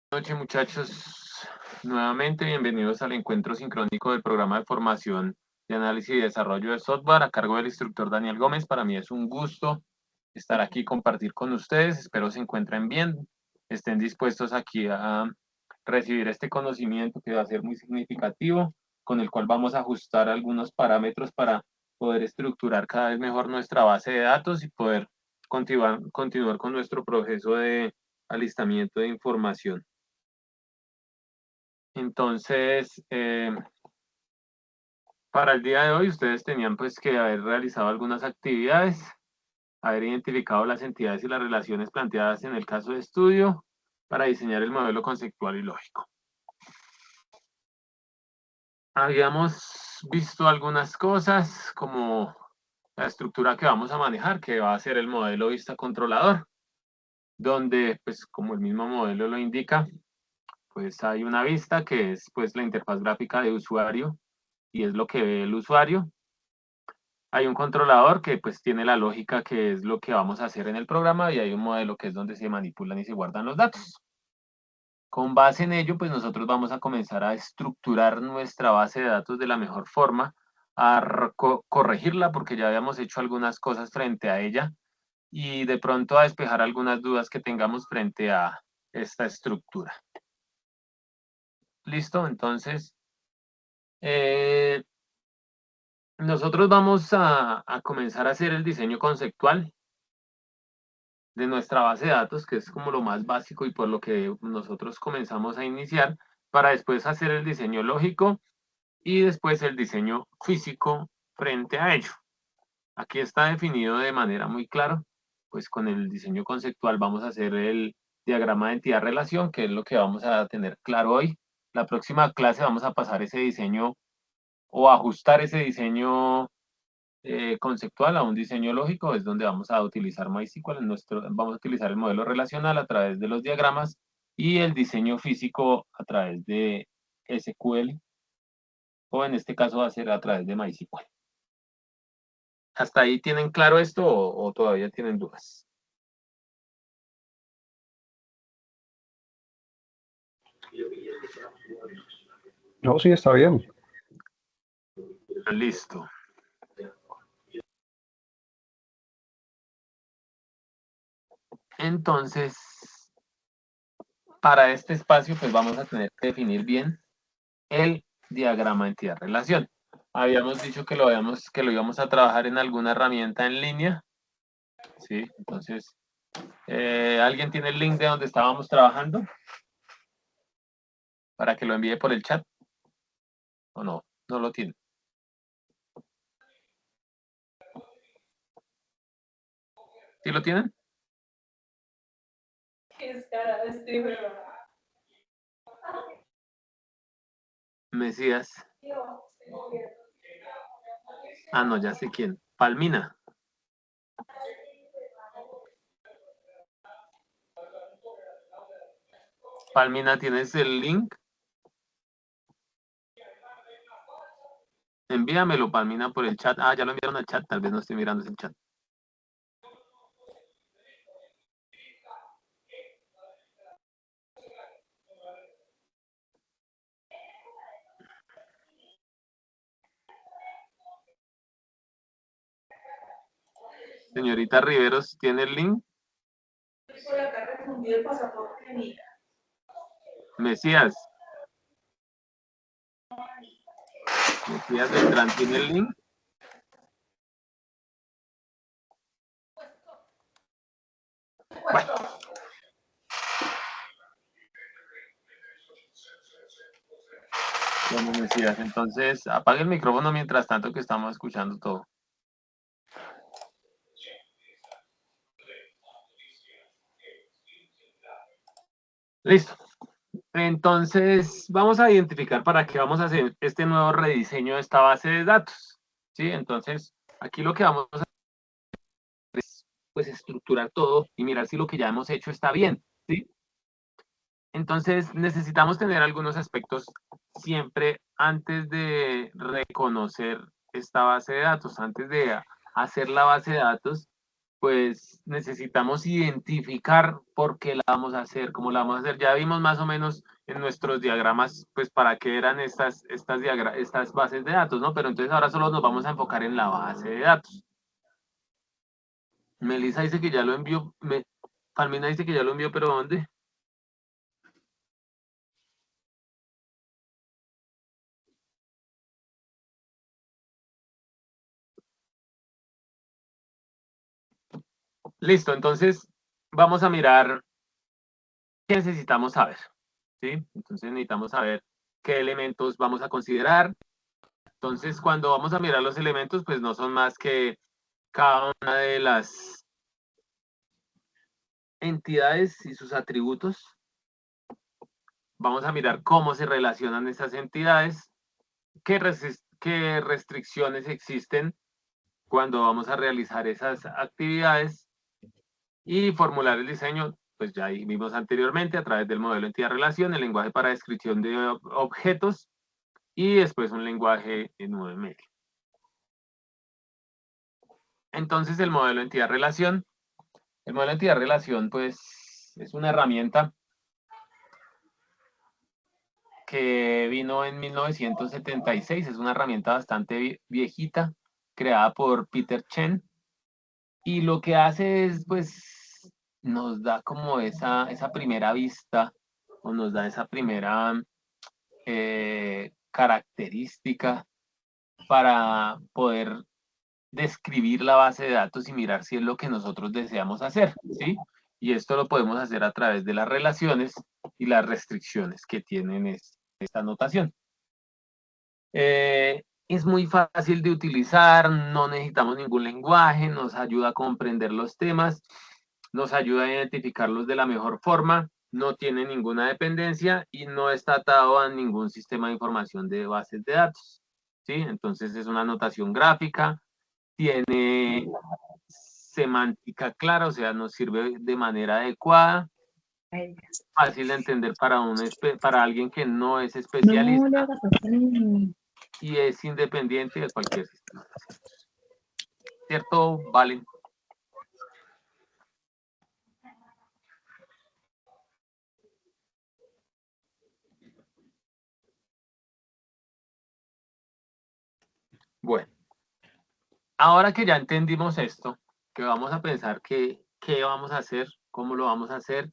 Buenas noches, muchachos. Nuevamente, bienvenidos al encuentro sincrónico del programa de formación de análisis y desarrollo de software a cargo del instructor Daniel Gómez. Para mí es un gusto estar aquí y compartir con ustedes. Espero se encuentren bien, estén dispuestos aquí a recibir este conocimiento que va a ser muy significativo, con el cual vamos a ajustar algunos parámetros para poder estructurar cada vez mejor nuestra base de datos y poder continuar con nuestro proceso de alistamiento de información. Entonces, para el día de hoy ustedes tenían pues que haber realizado algunas actividades, haber identificado las entidades y las relaciones planteadas en el caso de estudio para diseñar el modelo conceptual y lógico. Habíamos visto algunas cosas como la estructura que vamos a manejar, que va a ser el modelo vista controlador, donde pues como el mismo modelo lo indica, pues hay una vista que es pues la interfaz gráfica de usuario y es lo que ve el usuario. Hay un controlador que pues tiene la lógica que es lo que vamos a hacer en el programa y hay un modelo que es donde se manipulan y se guardan los datos. Con base en ello, pues nosotros vamos a comenzar a estructurar nuestra base de datos de la mejor forma, a corregirla porque ya habíamos hecho algunas cosas frente a ella y de pronto a despejar algunas dudas que tengamos frente a esta estructura. ¿Listo? Entonces, eh, nosotros vamos a comenzar a hacer el diseño conceptual de nuestra base de datos, que es como lo más básico y por lo que nosotros comenzamos a iniciar, para después hacer el diseño lógico y después el diseño físico frente a ello. Aquí está definido de manera muy clara, pues con el diseño conceptual vamos a hacer el diagrama de entidad-relación, que es lo que vamos a tener claro hoy. La próxima clase vamos a pasar ese diseño o ajustar ese diseño conceptual a un diseño lógico, es donde vamos a utilizar MySQL, vamos a utilizar el modelo relacional a través de los diagramas y el diseño físico a través de SQL, o en este caso va a ser a través de MySQL. ¿Hasta ahí tienen claro esto o todavía tienen dudas? No, sí, está bien. Listo. Entonces, para este espacio, pues vamos a tener que definir bien el diagrama de entidad-relación. Habíamos dicho que lo íbamos a trabajar en alguna herramienta en línea, ¿sí? Entonces, ¿alguien tiene el link de donde estábamos trabajando? Para que lo envíe por el chat. ¿O no? No lo tiene. ¿Sí lo tienen? Mesías. Ah, no, ya sé quién. Palmina. Palmina, ¿tienes el link? Envíamelo, Palmina, por el chat. Ah, ya lo enviaron al chat. Tal vez no estoy mirando ese chat. Señorita Riveros, ¿tiene el link? Mesías. Mesías Beltrán, ¿tiene el link? Bueno. Bueno, Mesías, entonces apague el micrófono mientras tanto que estamos escuchando todo. Listo. Entonces, vamos a identificar para qué vamos a hacer este nuevo rediseño de esta base de datos. ¿Sí? Entonces, aquí lo que vamos a hacer es pues, estructurar todo y mirar si lo que ya hemos hecho está bien. ¿Sí? Entonces, necesitamos tener algunos aspectos siempre antes de reconocer esta base de datos, antes de hacer la base de datos, pues necesitamos identificar por qué la vamos a hacer, cómo la vamos a hacer. Ya vimos más o menos en nuestros diagramas, pues para qué eran estas bases de datos, ¿no? Pero entonces ahora solo nos vamos a enfocar en la base de datos. Melissa dice que ya lo envió, Palmina dice que ya lo envió, pero ¿dónde? Listo, entonces vamos a mirar qué necesitamos saber, ¿sí? Entonces necesitamos saber qué elementos vamos a considerar. Entonces, cuando vamos a mirar los elementos, pues no son más que cada una de las entidades y sus atributos. Vamos a mirar cómo se relacionan esas entidades, qué restricciones existen cuando vamos a realizar esas actividades y formular el diseño, pues ya vimos anteriormente a través del modelo entidad-relación, el lenguaje para descripción de objetos y después un lenguaje en nube media. Entonces el modelo entidad-relación pues es una herramienta que vino en 1976, es una herramienta bastante viejita, creada por Peter Chen, y lo que hace es, pues, nos da como esa primera vista, o nos da esa primera característica para poder describir la base de datos y mirar si es lo que nosotros deseamos hacer, ¿sí? Y esto lo podemos hacer a través de las relaciones y las restricciones que tienen esta notación. Es muy fácil de utilizar, no necesitamos ningún lenguaje, nos ayuda a comprender los temas, nos ayuda a identificarlos de la mejor forma, no tiene ninguna dependencia y no está atado a ningún sistema de información de bases de datos, ¿sí? Entonces es una notación gráfica, tiene semántica clara, o sea, nos sirve de manera adecuada, fácil de entender para alguien que no es No le especialista hagas así. y es independiente de cualquier sistema. ¿Cierto, Valen? Bueno, ahora que ya entendimos esto, que vamos a pensar qué vamos a hacer, cómo lo vamos a hacer,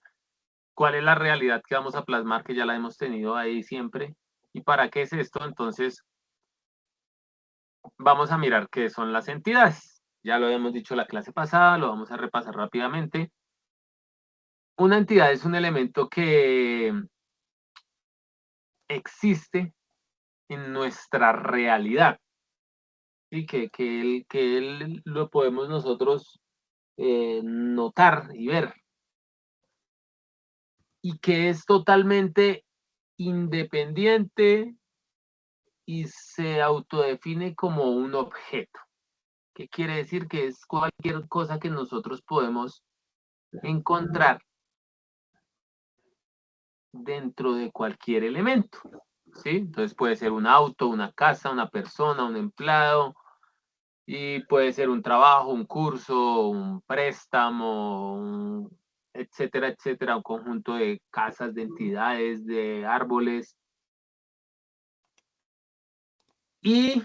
cuál es la realidad que vamos a plasmar, que ya la hemos tenido ahí siempre, y para qué es esto, entonces vamos a mirar qué son las entidades. Ya lo habíamos dicho la clase pasada, lo vamos a repasar rápidamente. Una entidad es un elemento que existe en nuestra realidad, ¿sí? Que él lo podemos nosotros notar y ver, y que es totalmente independiente y se autodefine como un objeto. ¿Qué quiere decir? Que es cualquier cosa que nosotros podemos encontrar dentro de cualquier elemento, ¿sí? Entonces puede ser un auto, una casa, una persona, un empleado, y puede ser un trabajo, un curso, un préstamo, etcétera, etcétera, un conjunto de casas, de entidades, de árboles. Y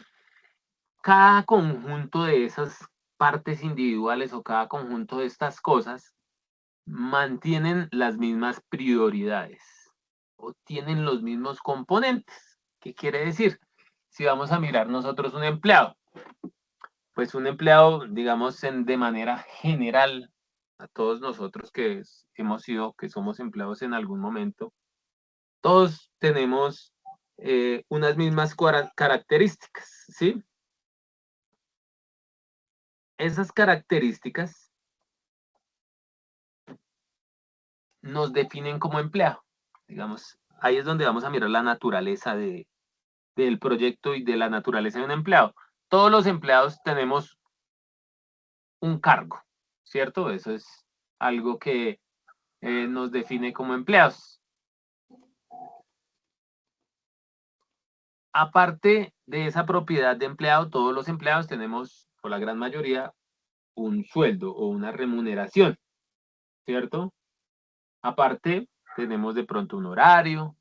cada conjunto de esas partes individuales o cada conjunto de estas cosas mantienen las mismas prioridades o tienen los mismos componentes. ¿Qué quiere decir? Si vamos a mirar nosotros un empleado, pues un empleado, digamos, de manera general, a todos nosotros hemos sido, que somos empleados en algún momento, todos tenemos unas mismas características, ¿sí? Esas características nos definen como empleado. Digamos, ahí es donde vamos a mirar la naturaleza del proyecto y de la naturaleza de un empleado. Todos los empleados tenemos un cargo, ¿cierto? Eso es algo que nos define como empleados. Aparte de esa propiedad de empleado, todos los empleados tenemos, por la gran mayoría, un sueldo o una remuneración, ¿cierto? Aparte, tenemos de pronto un horario.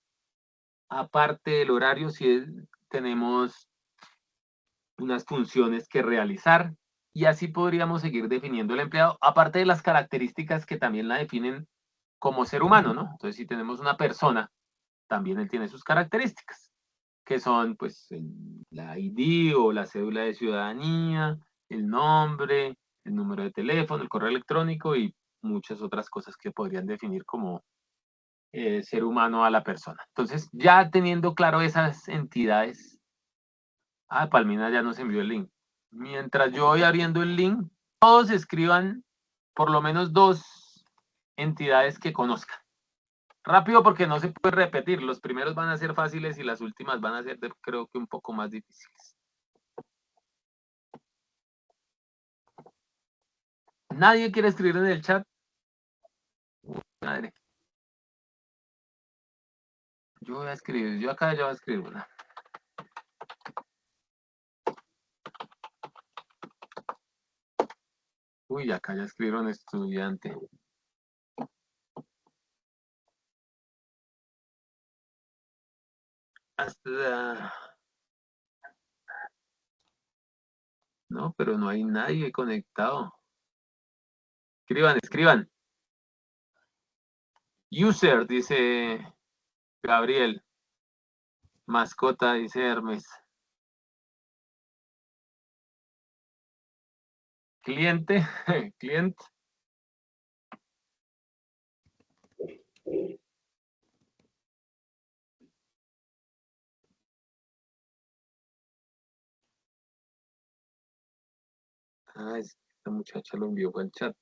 Aparte del horario, sí tenemos unas funciones que realizar y así podríamos seguir definiendo el empleado, aparte de las características que también la definen como ser humano, ¿no? Entonces, si tenemos una persona, también él tiene sus características, que son, pues, la ID o la cédula de ciudadanía, el nombre, el número de teléfono, el correo electrónico y muchas otras cosas que podrían definir como ser humano a la persona. Entonces, ya teniendo claro esas entidades, Palmina ya nos envió el link. Mientras yo voy abriendo el link, todos escriban por lo menos 2 entidades que conozcan. Rápido porque no se puede repetir. Los primeros van a ser fáciles y las últimas van a ser, creo que un poco más difíciles. ¿Nadie quiere escribir en el chat? Madre. Yo voy a escribir, yo acá ya voy a escribir una. Uy, acá ya escribieron estudiante. Hasta... No, pero no hay nadie conectado. Escriban, escriban. User, dice Gabriel. Mascota, dice Hermes. Cliente, cliente. Ah, esta muchacha lo envió al chat.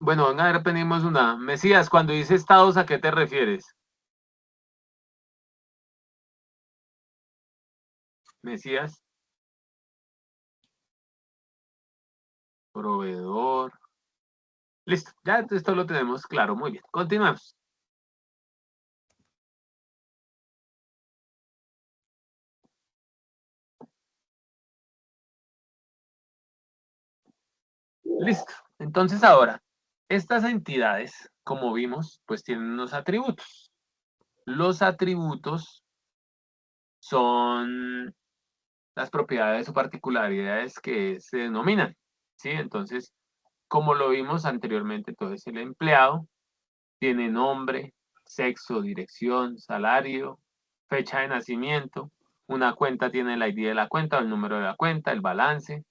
Bueno, venga, a ver, pedimos una. Mesías, cuando dice estados, ¿a qué te refieres? Mesías. Proveedor. Listo, ya esto lo tenemos claro. Muy bien, continuamos. Listo. Entonces ahora, estas entidades, como vimos, pues tienen unos atributos. Los atributos son las propiedades o particularidades que se denominan, ¿sí? Entonces, como lo vimos anteriormente, entonces el empleado tiene nombre, sexo, dirección, salario, fecha de nacimiento, una cuenta tiene el ID de la cuenta, el número de la cuenta, el balance,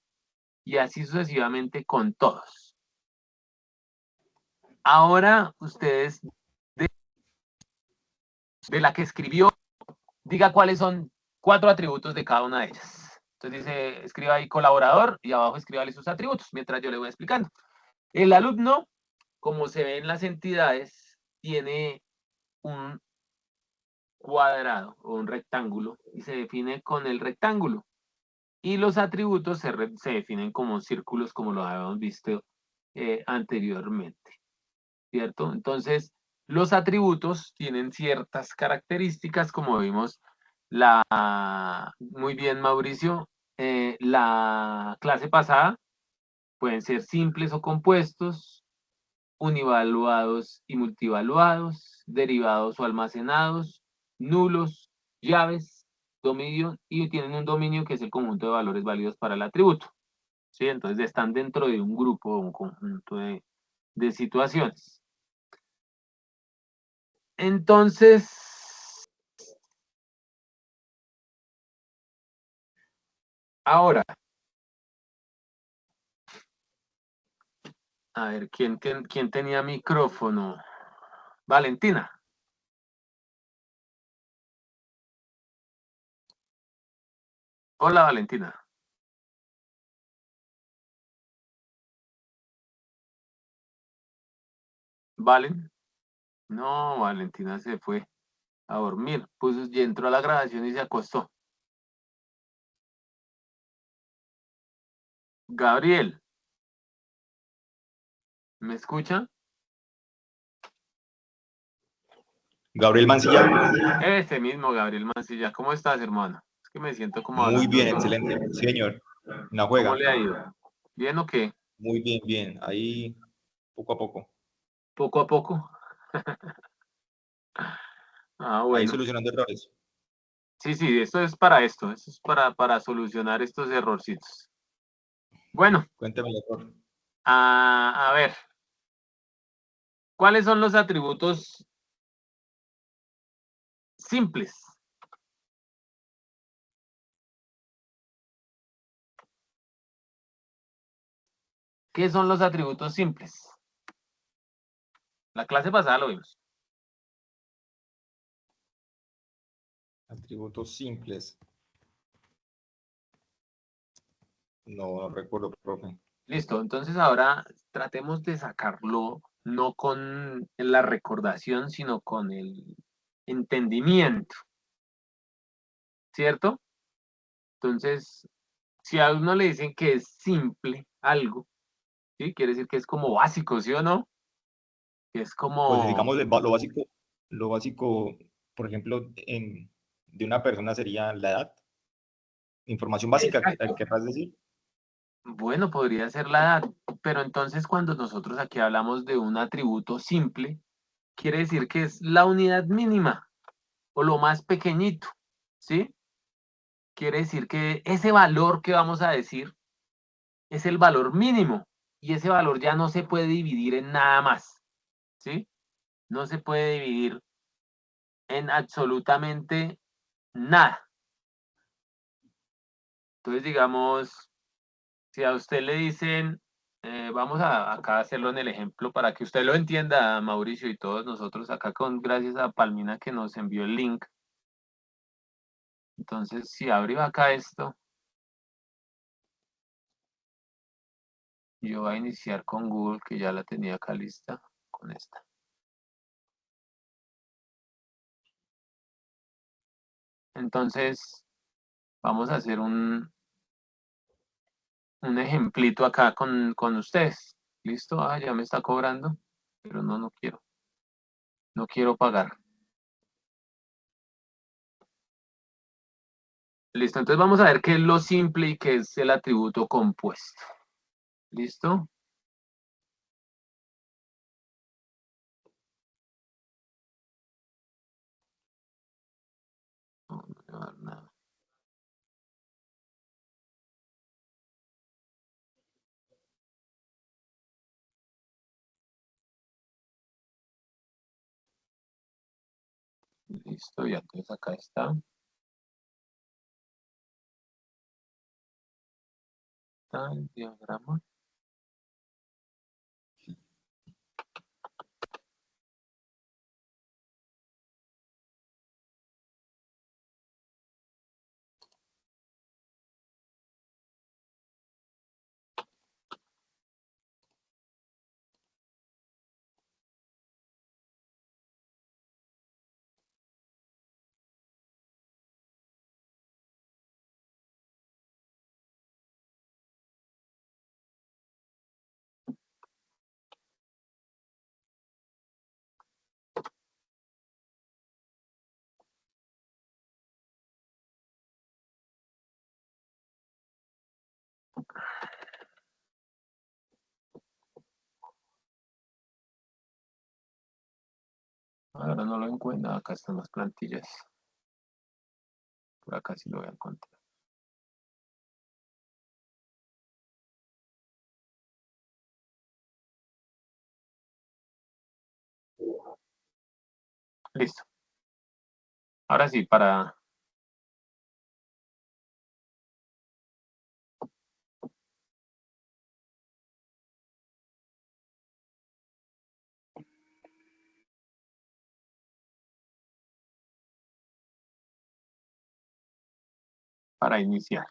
y así sucesivamente con todos. Ahora ustedes, de la que escribió, diga cuáles son 4 atributos de cada una de ellas. Entonces dice, escriba ahí colaborador y abajo escríbale sus atributos, mientras yo le voy explicando. El alumno, como se ve en las entidades, tiene un cuadrado o un rectángulo y se define con el rectángulo. Y los atributos se definen como círculos, como lo habíamos visto anteriormente, ¿cierto? Entonces, los atributos tienen ciertas características, como vimos muy bien, Mauricio, la clase pasada, pueden ser simples o compuestos, univaluados y multivaluados, derivados o almacenados, nulos, llaves, dominio, y tienen un dominio que es el conjunto de valores válidos para el atributo. ¿Sí? Entonces están dentro de un grupo o un conjunto de situaciones. Entonces, ahora, a ver, ¿quién tenía micrófono? Valentina. Hola, Valentina. ¿Valen? No, Valentina se fue a dormir. Pues y entró a la grabación y se acostó. Gabriel, ¿me escucha? Gabriel Mancilla. Ese mismo, Gabriel Mancilla. ¿Cómo estás, hermano? Es que me siento como Muy hablando bien, solo. excelente. Sí, señor. Una ¿Cómo juega. le ha ido? ¿Bien o qué? Muy bien, bien. Ahí, poco a poco. Poco a poco. Ah, Ahí bueno. solucionando errores. Sí, sí, esto es para solucionar estos errorcitos. Bueno, Cuéntame el error. a ver, ¿cuáles son los atributos simples? ¿Qué son los atributos simples? La clase pasada lo vimos. Atributos simples. No recuerdo, profe. Listo, entonces ahora tratemos de sacarlo no con la recordación, sino con el entendimiento, ¿cierto? Entonces, si a uno le dicen que es simple algo, ¿sí? Quiere decir que es como básico, ¿sí o no? Que es Pues como, digamos lo básico, por ejemplo, de una persona sería la edad. Información básica, exacto. ¿querrás decir? Bueno, podría ser la edad, pero entonces cuando nosotros aquí hablamos de un atributo simple, quiere decir que es la unidad mínima o lo más pequeñito, ¿sí? Quiere decir que ese valor que vamos a decir es el valor mínimo y ese valor ya no se puede dividir en nada más, ¿sí? No se puede dividir en absolutamente nada. Entonces, digamos, si a usted le dicen, vamos a acá hacerlo en el ejemplo para que usted lo entienda, Mauricio, y todos nosotros acá con gracias a Palmina que nos envió el link. Entonces, si abro acá esto, yo voy a iniciar con Google, que ya la tenía acá lista, con esta. Entonces, vamos a hacer un ejemplito acá con ustedes. ¿Listo? Ah, ya me está cobrando, pero no, no quiero. No quiero pagar. Listo, entonces vamos a ver qué es lo simple y qué es el atributo compuesto. ¿Listo? No, no me va a dar nada. Listo, ya entonces acá está. Está el diagrama. Ahora no lo encuentro. Acá están las plantillas. Por acá sí lo voy a encontrar. Listo. Ahora sí, para iniciar.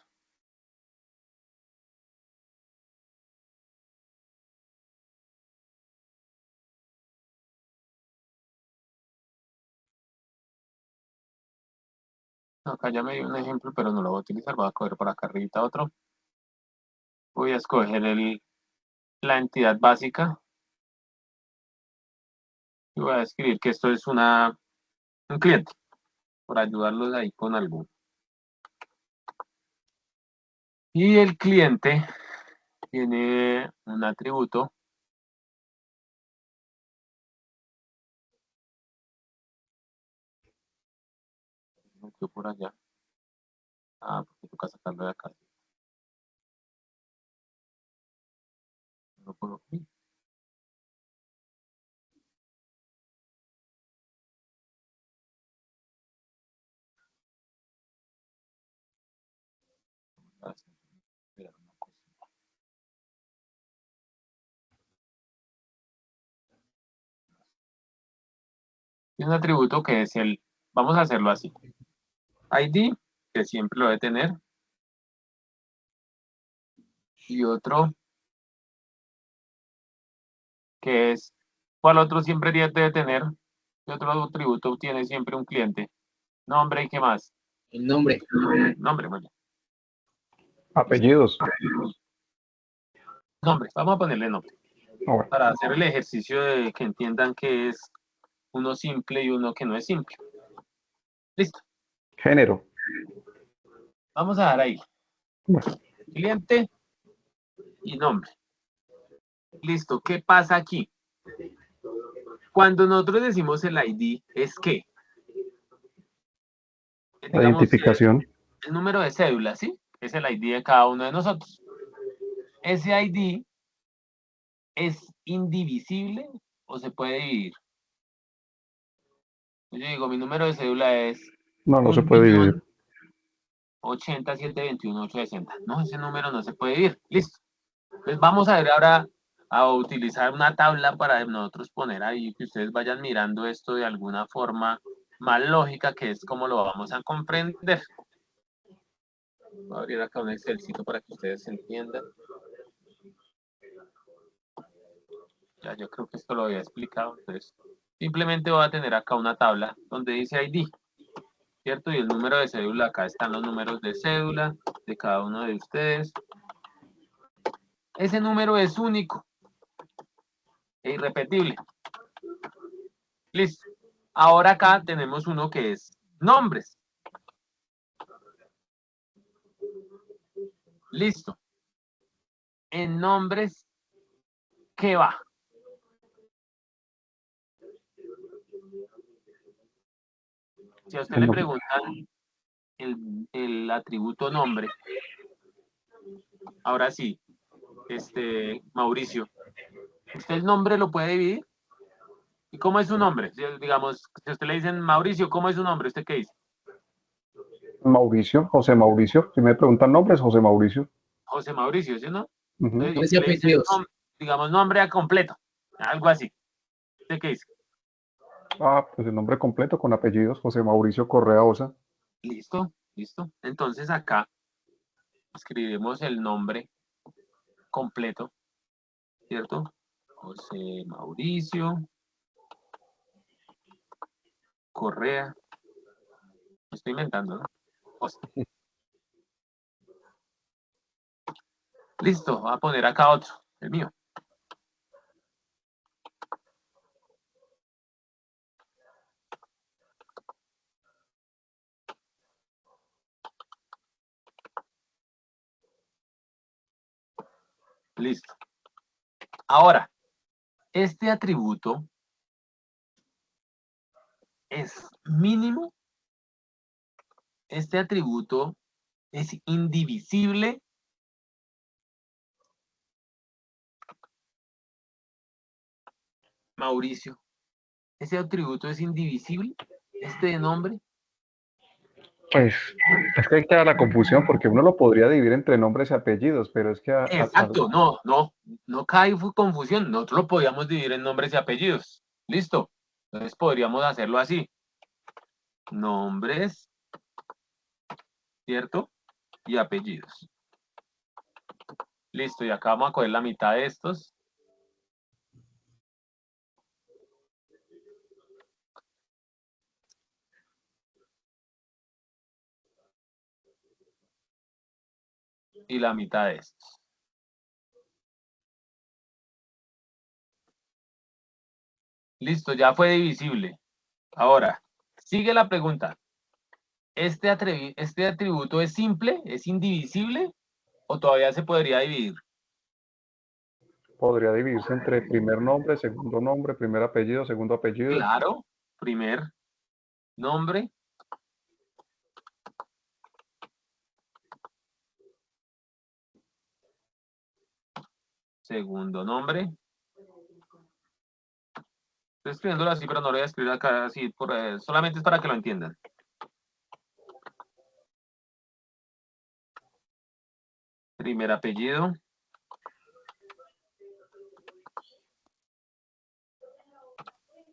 Acá ya me dio un ejemplo, pero no lo voy a utilizar. Voy a coger por acá arriba otro. Voy a escoger la entidad básica y voy a escribir que esto es un cliente, por ayudarlos ahí con algo. Y el cliente tiene un atributo por allá. Ah, porque toca sacarlo de acá. No puedo. Espera una cosa. Tiene un atributo que es el, vamos a hacerlo así. ID, que siempre lo debe tener. Y otro que es, ¿cuál otro siempre debe tener? ¿Qué otro atributo tiene siempre un cliente? Nombre y qué más. El nombre. Nombre, bueno. Apellidos. Nombre, vamos a ponerle nombre. Ah, bueno. Para hacer el ejercicio de que entiendan que es uno simple y uno que no es simple. Listo. Género. Vamos a dar ahí. Bueno, Cliente y nombre. Listo. ¿Qué pasa aquí? Cuando nosotros decimos el ID, ¿es qué? la Digamos, identificación. el número de cédula, ¿sí? Es el ID de cada uno de nosotros. Ese ID es indivisible o se puede dividir. Yo digo, mi número de cédula es No, no se puede dividir. 1.080.721.860. No, ese número no se puede dividir. Listo. Pues vamos a ver ahora a utilizar una tabla para nosotros poner ahí que ustedes vayan mirando esto de alguna forma más lógica, que es como lo vamos a comprender. Voy a abrir acá un Excelcito para que ustedes entiendan. Ya, yo creo que esto lo había explicado. Entonces, simplemente voy a tener acá una tabla donde dice ID, ¿cierto? Y el número de cédula, acá están los números de cédula de cada uno de ustedes. Ese número es único e irrepetible. Listo. Ahora acá tenemos uno que es nombres. Listo. En nombres, ¿qué va? Si a usted le preguntan el atributo nombre, ahora sí, Mauricio, ¿usted el nombre lo puede dividir? ¿Y cómo es su nombre? Si, digamos, si a usted le dicen Mauricio, ¿cómo es su nombre? ¿Usted qué dice? Mauricio, José Mauricio. Si me preguntan nombres, José Mauricio. José Mauricio, ¿sí o no? Ujú. Entonces, Nombres y si le dicen, apellidos. digamos, nombre a completo, algo así. ¿Usted qué dice? Ah, pues el nombre completo con apellidos, José Mauricio Correa Osa. Listo, listo. Entonces acá escribimos el nombre completo, ¿cierto? José Mauricio Correa. Me estoy inventando, ¿no? José. Listo, voy a poner acá otro, el mío. Listo. Ahora, este atributo es mínimo. Este atributo es indivisible. Mauricio, ese atributo es indivisible. Este de nombre. Pues es que hay que dar la confusión porque uno lo podría dividir entre nombres y apellidos, pero es que Exacto, no cae confusión. Nosotros lo podíamos dividir en nombres y apellidos. Listo. Entonces podríamos hacerlo así. Nombres, ¿cierto? Y apellidos. Listo, y acá vamos a coger la mitad de estos. Y la mitad de estos. Listo, ya fue divisible. Ahora, sigue la pregunta. ¿Este atributo es simple? ¿Es indivisible? ¿O todavía se podría dividir? Podría dividirse entre primer nombre, primer apellido, segundo apellido. Claro, primer nombre, segundo nombre. Estoy escribiéndolo así, pero no lo voy a escribir acá así, solamente es para que lo entiendan. Primer apellido.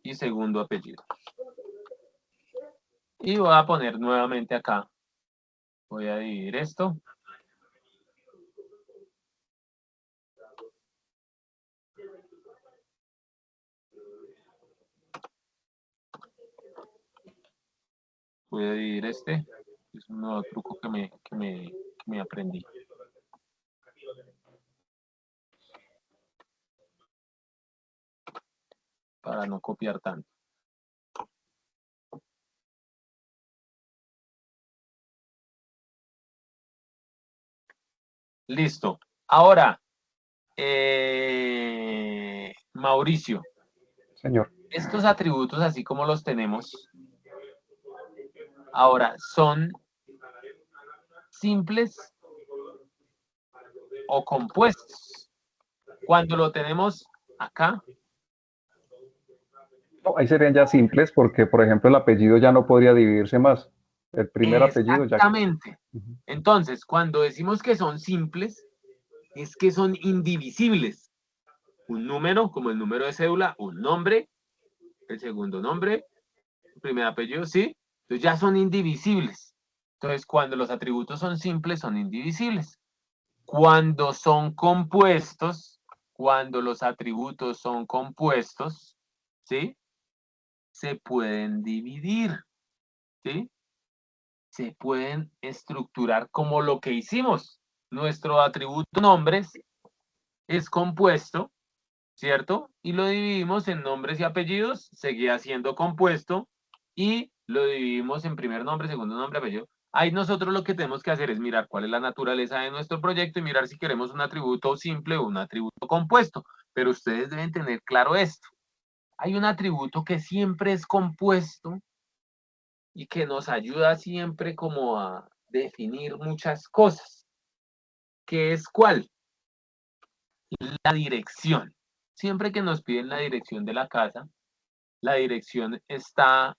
Y segundo apellido. Y voy a poner nuevamente acá. Voy a dividir esto. Voy a dividir este. Es un nuevo truco que me aprendí. Para no copiar tanto. Listo. Ahora, Mauricio, Señor. estos atributos así como los tenemos, ahora son simples o compuestos. Cuando lo tenemos acá, No, ahí serían ya simples porque, por ejemplo, el apellido ya no podría dividirse más. El primer apellido ya queda. exactamente. Entonces, cuando decimos que son simples, es que son indivisibles. Un número, como el número de cédula, un nombre, el segundo nombre, el primer apellido, ¿sí? Entonces ya son indivisibles. Entonces, cuando los atributos son simples, son indivisibles. Cuando son compuestos, cuando los atributos son compuestos, ¿sí? Se pueden dividir, ¿sí? Se pueden estructurar como lo que hicimos. Nuestro atributo nombres es compuesto, ¿cierto? Y lo dividimos en nombres y apellidos, seguía siendo compuesto, y lo dividimos en primer nombre, segundo nombre, apellido. Ahí nosotros lo que tenemos que hacer es mirar cuál es la naturaleza de nuestro proyecto y mirar si queremos un atributo simple o un atributo compuesto. Pero ustedes deben tener claro esto. Hay un atributo que siempre es compuesto y que nos ayuda siempre como a definir muchas cosas. ¿Qué es cuál? La dirección. Siempre que nos piden la dirección de la casa, la dirección está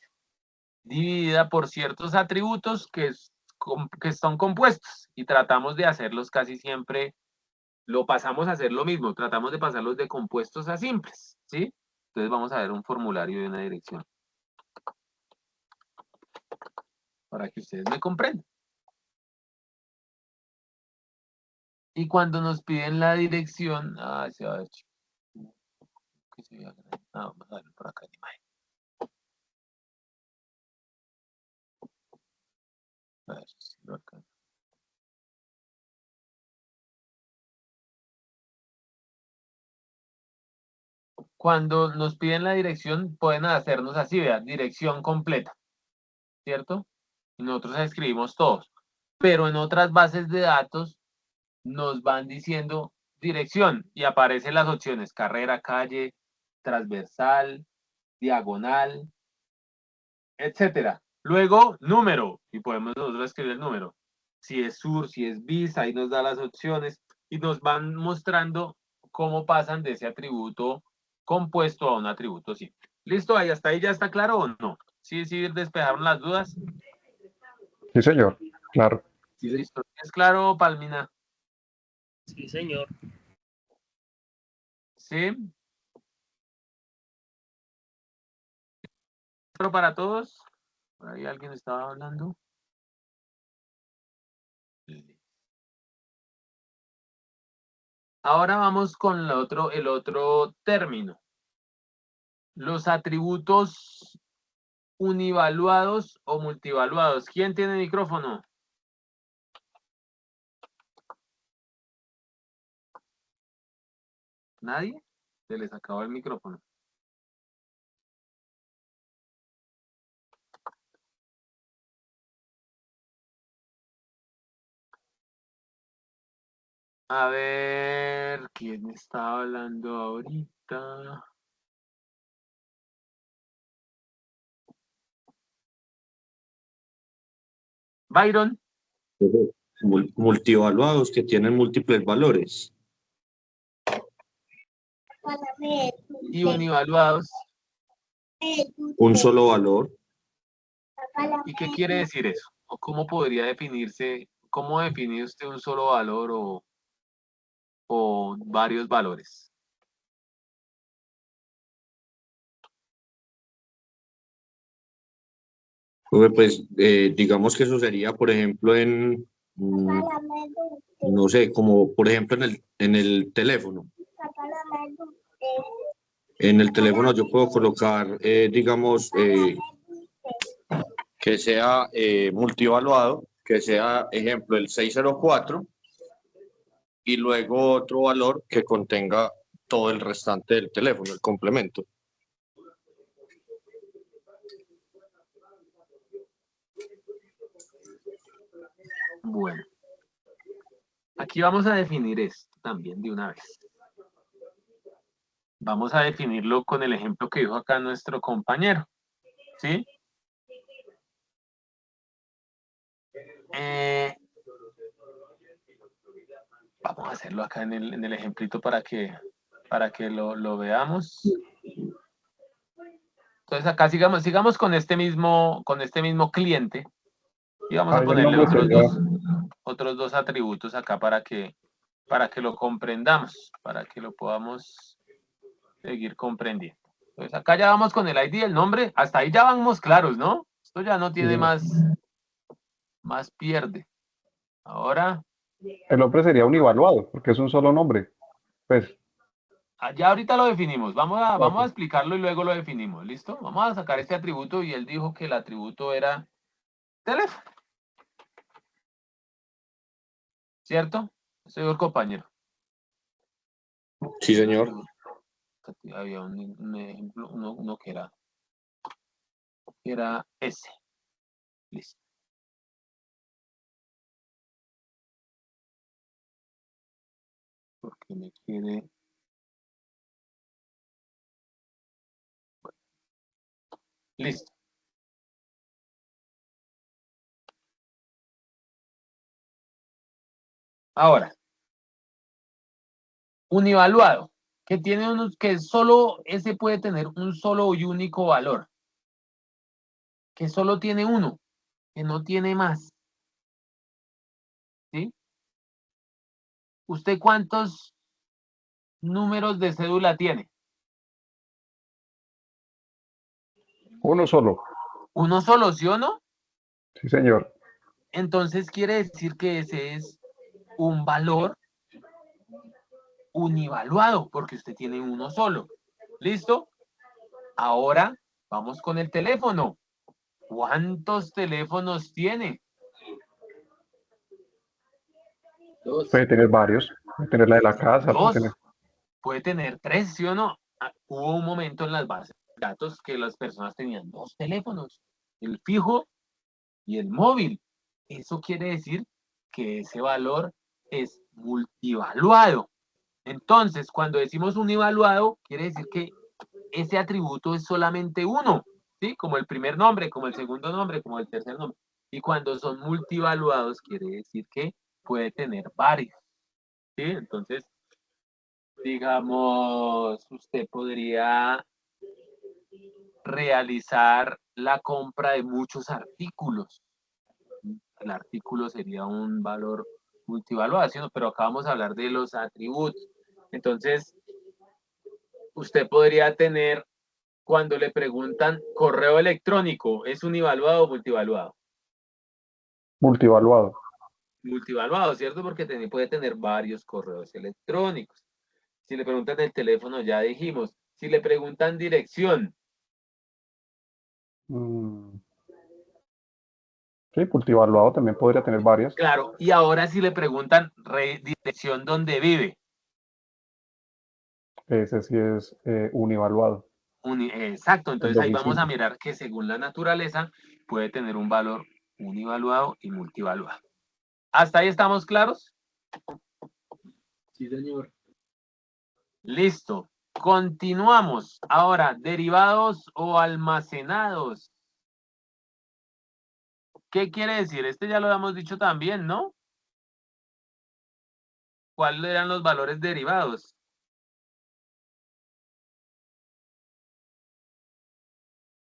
dividida por ciertos atributos que son compuestos y tratamos de hacerlos casi siempre, lo pasamos a hacer lo mismo, tratamos de pasarlos de compuestos a simples, ¿sí? Entonces vamos a ver un formulario de una dirección para que ustedes me comprendan. Y cuando nos piden la dirección, se va a ver, que se vea grande. Vamos a verlo por acá en imagen. A ver si lo alcanzo. Cuando nos piden la dirección, pueden hacernos así, vean, dirección completa, ¿cierto? Y nosotros escribimos todos. Pero en otras bases de datos nos van diciendo dirección y aparecen las opciones carrera, calle, transversal, diagonal, etcétera. Luego, número, y podemos nosotros escribir el número. Si es sur, si es bis, ahí nos da las opciones y nos van mostrando cómo pasan de ese atributo compuesto a un atributo simple. ¿Listo? Ahí hasta ahí ya está claro o no. Sí, sí, despejaron las dudas. Sí, señor. Claro. Listo. ¿Es claro, Palmina? Sí, señor. Sí. ¿Claro para todos? Por ahí alguien estaba hablando. Ahora vamos con el otro término. Los atributos univaluados o multivaluados. ¿Quién tiene micrófono? ¿Nadie? Se les acabó el micrófono. A ver, ¿quién está hablando ahorita? Byron. Multivaluados que tienen múltiples valores. Y univaluados. Un solo valor. ¿Y qué quiere decir eso? ¿O cómo podría definirse, cómo define usted un solo valor o varios valores? Pues digamos que eso sería, por ejemplo, no sé, como por ejemplo en el teléfono. En el teléfono yo puedo colocar, digamos, que sea multivaluado, que sea, ejemplo, el 604, y luego otro valor que contenga todo el restante del teléfono, el complemento. Bueno, aquí vamos a definir esto también de una vez. Vamos a definirlo con el ejemplo que dijo acá nuestro compañero, ¿sí? Vamos a hacerlo acá en el ejemplito para que lo veamos. Entonces acá sigamos con este mismo cliente y vamos a Ahí el ponerle nombre sería, otros dos atributos acá para que lo comprendamos, para que lo podamos seguir comprendiendo. Entonces acá ya vamos con el ID, el nombre, hasta ahí ya vamos claros, ¿no? Esto ya no tiene más pierde. Ahora, el nombre sería univaluado, porque es un solo nombre. Pues, ya ahorita lo definimos, vamos a ok. explicarlo y luego lo definimos, ¿listo? Vamos a sacar este atributo y él dijo que el atributo era teléfono, ¿cierto? Soy el compañero. Sí, señor. Había un ejemplo, uno que era ese. Listo. Porque me quiere... Listo. Ahora, univaluado, que tiene que solo ese puede tener un solo y único valor, que solo tiene uno, que no tiene más. ¿Sí? ¿Usted cuántos números de cédula tiene? Uno solo. ¿Uno solo, sí o no? Sí, señor. Entonces quiere decir que ese es un valor univaluado, porque usted tiene uno solo. ¿Listo? Ahora vamos con el teléfono. ¿Cuántos teléfonos tiene? Puede tener varios. Puede tener la de la casa, puede Dos. tener. Puede tener tres, ¿sí o no? Hubo un momento en las bases de datos que las personas tenían dos teléfonos, el fijo y el móvil. Eso quiere decir que ese valor es multivaluado. Entonces, cuando decimos univaluado, quiere decir que ese atributo es solamente uno, ¿sí? Como el primer nombre, como el segundo nombre, como el tercer nombre. Y cuando son multivaluados, quiere decir que puede tener varios, ¿sí? Entonces, digamos, usted podría realizar la compra de muchos artículos. El artículo sería un valor multivaluado, ¿sí? Pero acá vamos a hablar de los atributos. Entonces, usted podría tener, cuando le preguntan correo electrónico, ¿es univaluado o multivaluado? Multivaluado. Multivaluado, ¿cierto? Porque puede tener varios correos electrónicos. Si le preguntan el teléfono, ya dijimos. Si le preguntan dirección, Sí, multivaluado también podría tener varias. claro. Y ahora si le preguntan dirección donde vive, Ese sí es univaluado. exacto. El Entonces ahí vamos a domicilio. mirar que según la naturaleza puede tener un valor univaluado y multivaluado. ¿Hasta ahí estamos claros? Sí, señor. Listo. Continuamos. Ahora, derivados o almacenados. ¿Qué quiere decir? Este ya lo habíamos dicho también, ¿no? ¿Cuáles eran los valores derivados?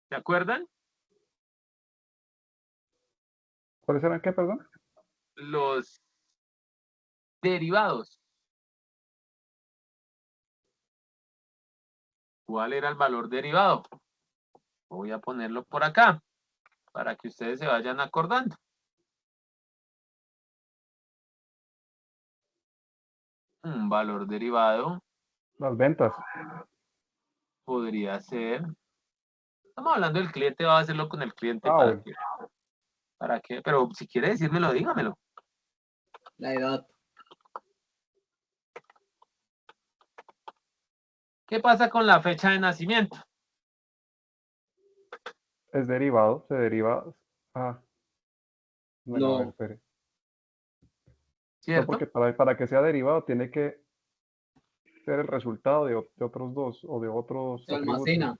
¿Se acuerdan? ¿Cuáles eran qué, perdón? Los derivados. ¿Cuál era el valor derivado? Voy a ponerlo por acá para que ustedes se vayan acordando. Un valor derivado Las ventas. podría ser... Estamos hablando del cliente, va a hacerlo con el cliente Ah, bueno. para qué, pero si quiere decírmelo, dígamelo. La edad. ¿Qué pasa con la fecha de nacimiento? Es derivado, se deriva. Ah, bueno, a ver, No. espere. No, ¿Cierto? porque para que sea derivado tiene que ser el resultado de otros dos o de otros Se atributos. almacena.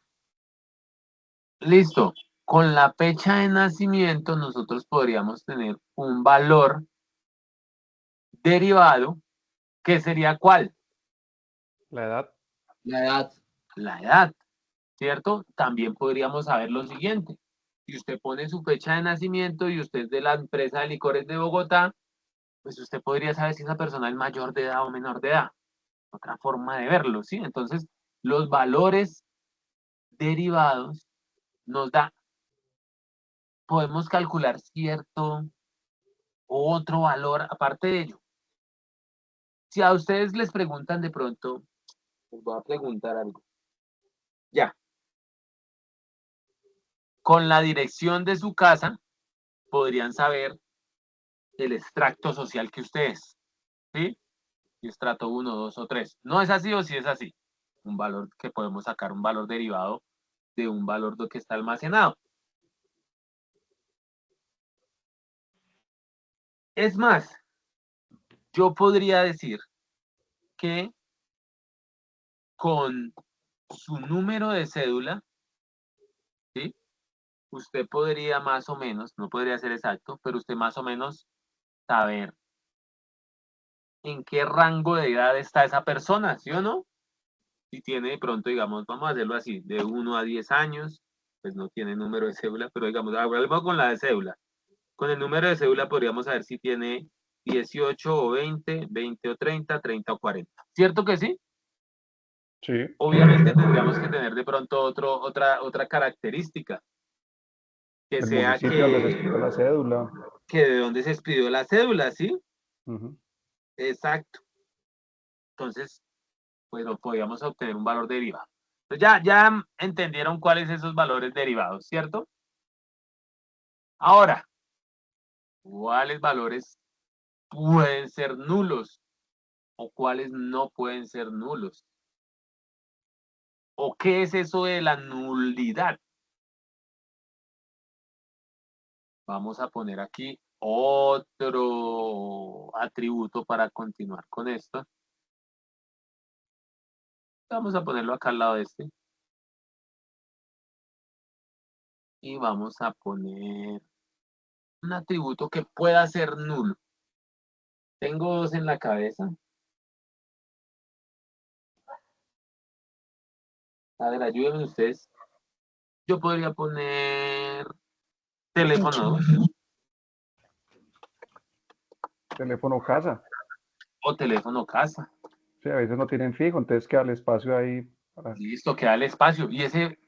Listo. Con la fecha de nacimiento nosotros podríamos tener un valor derivado, que sería ¿cuál? La edad. La edad. La edad, ¿cierto? También podríamos saber lo siguiente. Si usted pone su fecha de nacimiento y usted es de la empresa de licores de Bogotá, pues usted podría saber si esa persona es mayor de edad o menor de edad. Otra forma de verlo, ¿sí? Entonces, los valores derivados nos da, podemos calcular cierto otro valor aparte de ello. Si a ustedes les preguntan de pronto, les voy a preguntar algo. Ya. Con la dirección de su casa, podrían saber el extracto social que ustedes, ¿sí? Y estrato 1, 2 o 3. ¿No es así o sí es así? Un valor que podemos sacar, un valor derivado de un valor que está almacenado. Es más, yo podría decir que con su número de cédula, ¿sí? Usted podría más o menos, no podría ser exacto, pero usted más o menos saber en qué rango de edad está esa persona, ¿sí o no? Si tiene de pronto, digamos, vamos a hacerlo así, de 1 a 10 años, pues no tiene número de cédula, pero digamos, hablemos con la de cédula. Con el número de cédula podríamos saber si tiene 18 o 20, 20 o 30, 30 o 40. ¿Cierto que sí? Sí. Obviamente tendríamos que tener de pronto otra característica, que El sea municipio donde se escribió la cédula. que de dónde se expidió la cédula, ¿sí? Ujú. Exacto. Entonces, pues podríamos obtener un valor derivado. Entonces ya entendieron cuáles son esos valores derivados, ¿cierto? Ahora, ¿cuáles valores pueden ser nulos o cuáles no pueden ser nulos? ¿O qué es eso de la nulidad? Vamos a poner aquí otro atributo para continuar con esto. Vamos a ponerlo acá al lado de este. Y vamos a poner un atributo que pueda ser nulo. Tengo dos en la cabeza. A ver, ayúdenme ustedes. Yo podría poner teléfono Teléfono casa. o teléfono casa. Sí, a veces no tienen fijo, entonces queda el espacio ahí para... Listo, queda el espacio. Y ese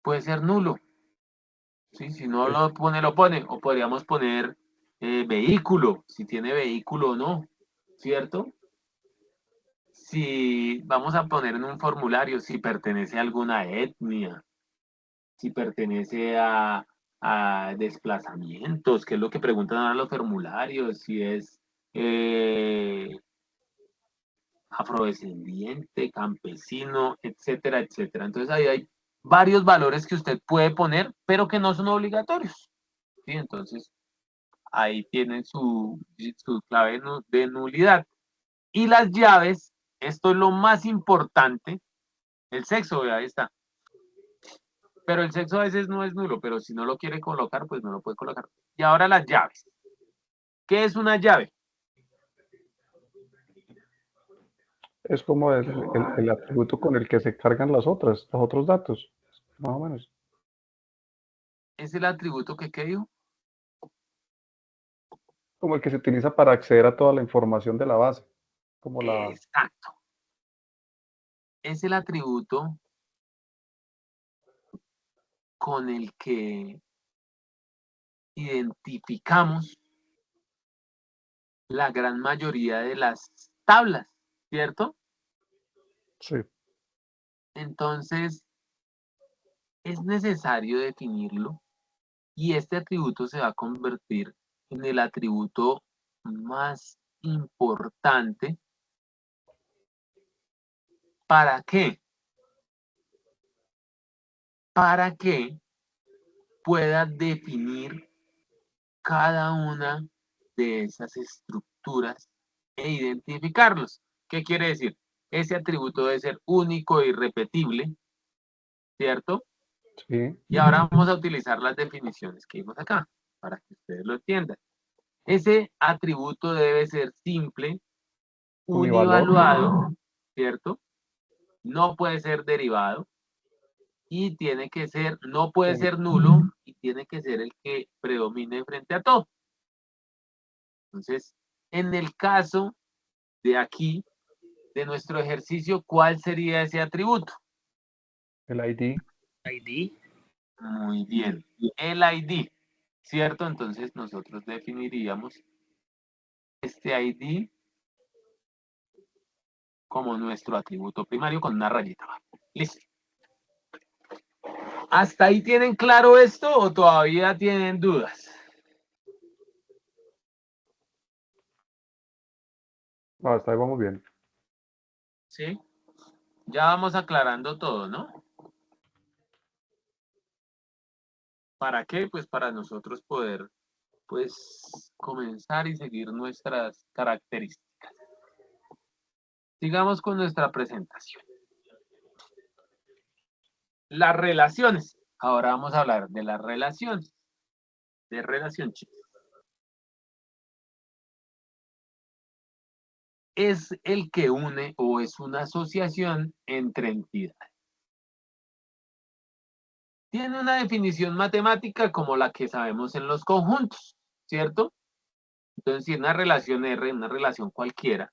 puede ser nulo. ¿Sí? Si no lo pone, lo pone. O podríamos poner vehículo, si tiene vehículo o no. ¿Cierto? Si vamos a poner en un formulario si pertenece a alguna etnia, si pertenece a desplazamientos, que es lo que preguntan a los formularios, si es afrodescendiente, campesino, etcétera, etcétera. Entonces ahí hay varios valores que usted puede poner, pero que no son obligatorios. ¿Sí? Entonces ahí tienen su clave de nulidad. Y las llaves, esto es lo más importante, el sexo, ahí está. Pero el sexo a veces no es nulo, pero si no lo quiere colocar, pues no lo puede colocar. Y ahora las llaves. ¿Qué es una llave? Es como el atributo con el que se cargan los otros datos, más o menos. Es el atributo que, ¿qué dijo? Como el que se utiliza para acceder a toda la información de la base. Como la, Exacto. Es el atributo con el que identificamos la gran mayoría de las tablas, ¿cierto? sí, Entonces, es necesario definirlo y este atributo se va a convertir en el atributo más importante. ¿Para qué? Para que pueda definir cada una de esas estructuras e identificarlos. ¿Qué quiere decir? Ese atributo debe ser único e irrepetible, ¿cierto? sí, Y ahora vamos a utilizar las definiciones que vimos acá, para que ustedes lo entiendan. Ese atributo debe ser simple, univalor, univaluado, ¿cierto? No puede ser derivado y tiene que ser, no puede único. ser nulo y tiene que ser el que predomine frente a todo. Entonces, en el caso de aquí, de nuestro ejercicio, ¿cuál sería ese atributo? El ID, ID. Muy bien, el ID, ¿cierto? Entonces nosotros definiríamos este ID como nuestro atributo primario con una rayita abajo. Listo. ¿Hasta ahí tienen claro esto o todavía tienen dudas? hasta ahí vamos bien. ¿Sí? Ya vamos aclarando todo, ¿no? ¿Para qué? Pues para nosotros poder, pues, comenzar y seguir nuestras características. Sigamos con nuestra presentación. Las relaciones. Ahora vamos a hablar de las relaciones. De relación, chicos. Es el que une o es una asociación entre entidades. Tiene una definición matemática como la que sabemos en los conjuntos, ¿cierto? Entonces, si en una relación R, una relación cualquiera,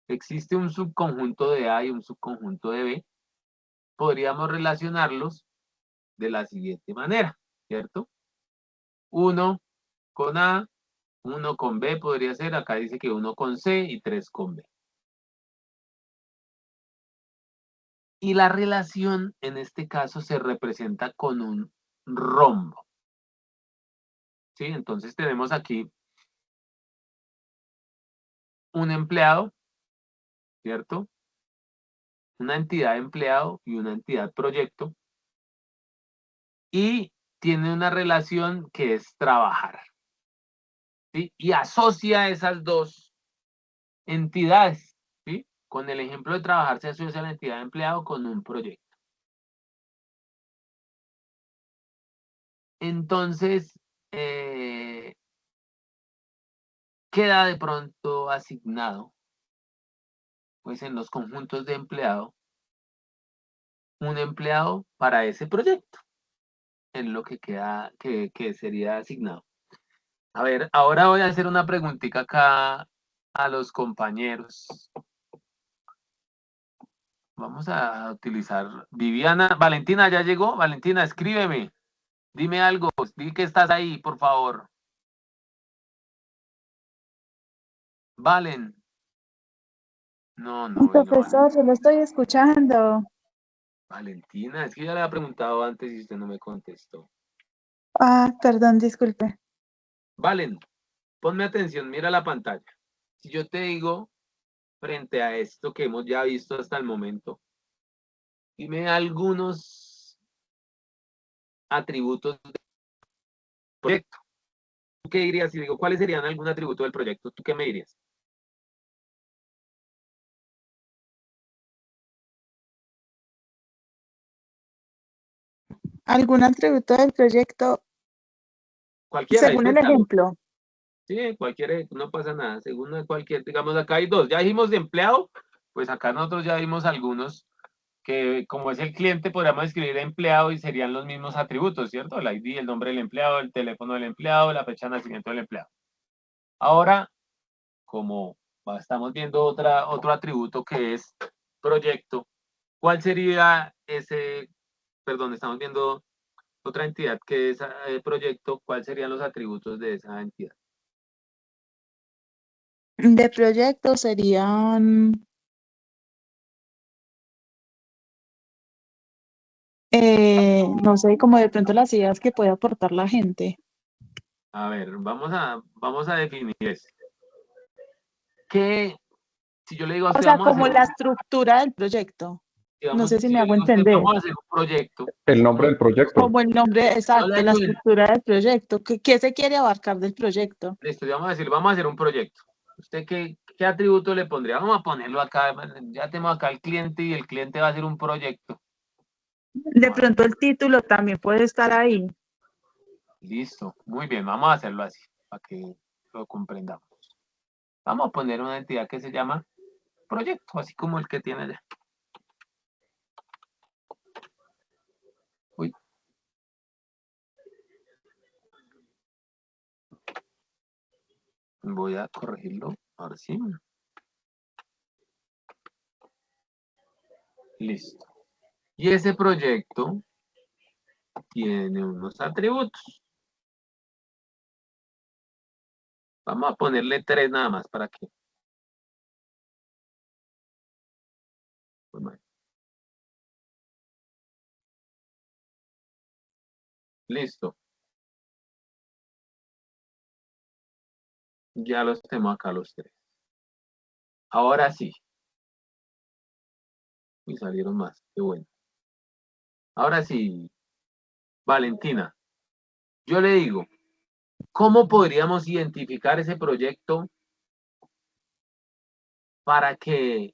existe un subconjunto de A y un subconjunto de B, podríamos relacionarlos de la siguiente manera, ¿cierto? 1 con A, 1 con B podría ser, acá dice que 1 con C y 3 con B. Y la relación en este caso se representa con un rombo. ¿Sí? Entonces tenemos aquí un empleado, ¿cierto? Una entidad empleado y una entidad proyecto. Y tiene una relación que es trabajar. ¿Sí? Y asocia esas dos entidades. ¿Sí? Con el ejemplo de trabajar se asocia la entidad de empleado con un proyecto. Entonces, queda de pronto asignado, pues en los conjuntos de empleado, un empleado para ese proyecto, en lo que queda, que sería asignado. A ver, ahora voy a hacer una preguntita acá a los compañeros. Vamos a utilizar Viviana. Valentina, ¿ya llegó? Valentina, escríbeme. Dime algo. Di que estás ahí, por favor. Valen. No, no, bueno, Profesor, se lo estoy escuchando. Valentina, es que ya le había preguntado antes y usted no me contestó. Ah, perdón, disculpe. Valen, ponme atención, mira la pantalla. Si yo te digo, frente a esto que hemos ya visto hasta el momento, dime algunos atributos del proyecto. ¿Tú qué dirías? Si digo, ¿cuáles serían algún atributo del proyecto? ¿Tú qué me dirías? algún atributo del proyecto Cualquiera, según el invéntalo. ejemplo. Sí, cualquiera, no pasa nada. Según cualquier, digamos, acá hay dos. Ya dijimos de empleado, pues acá nosotros ya vimos algunos que, como es el cliente, podríamos escribir empleado y serían los mismos atributos, ¿cierto? El ID, el nombre del empleado, el teléfono del empleado, la fecha de nacimiento del empleado. Ahora, como estamos viendo otro atributo que es proyecto, ¿cuál sería ese? Perdón, estamos viendo otra entidad que es proyecto, ¿cuáles serían los atributos de esa entidad? De proyecto serían, no sé, como de pronto las ideas que puede aportar la gente. A ver, vamos a definir eso. ¿Qué? Si yo le digo a O usted, sea, vamos a como hacer, la estructura del proyecto. No sé si si me yo le hago digo a usted, entender. vamos a hacer un proyecto, El nombre del proyecto. Como el nombre no le exacto, la ayuden. estructura del proyecto. ¿Qué se quiere abarcar del proyecto? Listo, vamos a decir, vamos a hacer un proyecto. ¿Usted qué atributo le pondría? Vamos a ponerlo acá, ya tenemos acá el cliente y el cliente va a hacer un proyecto. De pronto el título también puede estar ahí. Listo, muy bien, vamos a hacerlo así, para que lo comprendamos. Vamos a poner una entidad que se llama proyecto, así como el que tiene allá. Uy. Voy a corregirlo, ahora sí. Listo. Y ese proyecto tiene unos atributos. Vamos a ponerle 3 nada más para que. Bueno. Listo. Ya los tengo acá los 3. Ahora sí. Y salieron más. Qué bueno. Ahora sí, Valentina. Yo le digo, ¿cómo podríamos identificar ese proyecto para que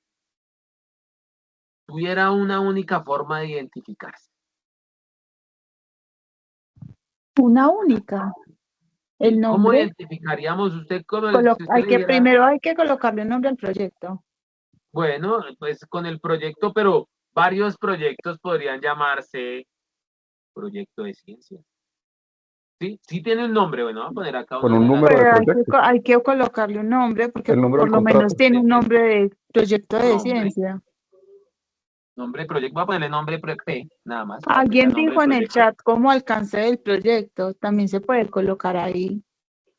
tuviera una única forma de identificarse? Una única. El ¿Cómo nombre, identificaríamos usted si usted le dijera, primero hay que colocarle un nombre al proyecto. bueno, pues con el proyecto, pero varios proyectos podrían llamarse proyecto de ciencia? Sí, sí tiene un nombre, bueno, vamos a poner acá Con uno un de número de Pero proyecto. hay que colocarle un nombre porque El número por del lo menos contrato. tiene un nombre de proyecto de nombre, ciencia. nombre de proyecto, voy a ponerle nombre P, nada más, para que sea Alguien el nombre dijo del en el proyecto. chat cómo alcance del proyecto, también se puede colocar ahí.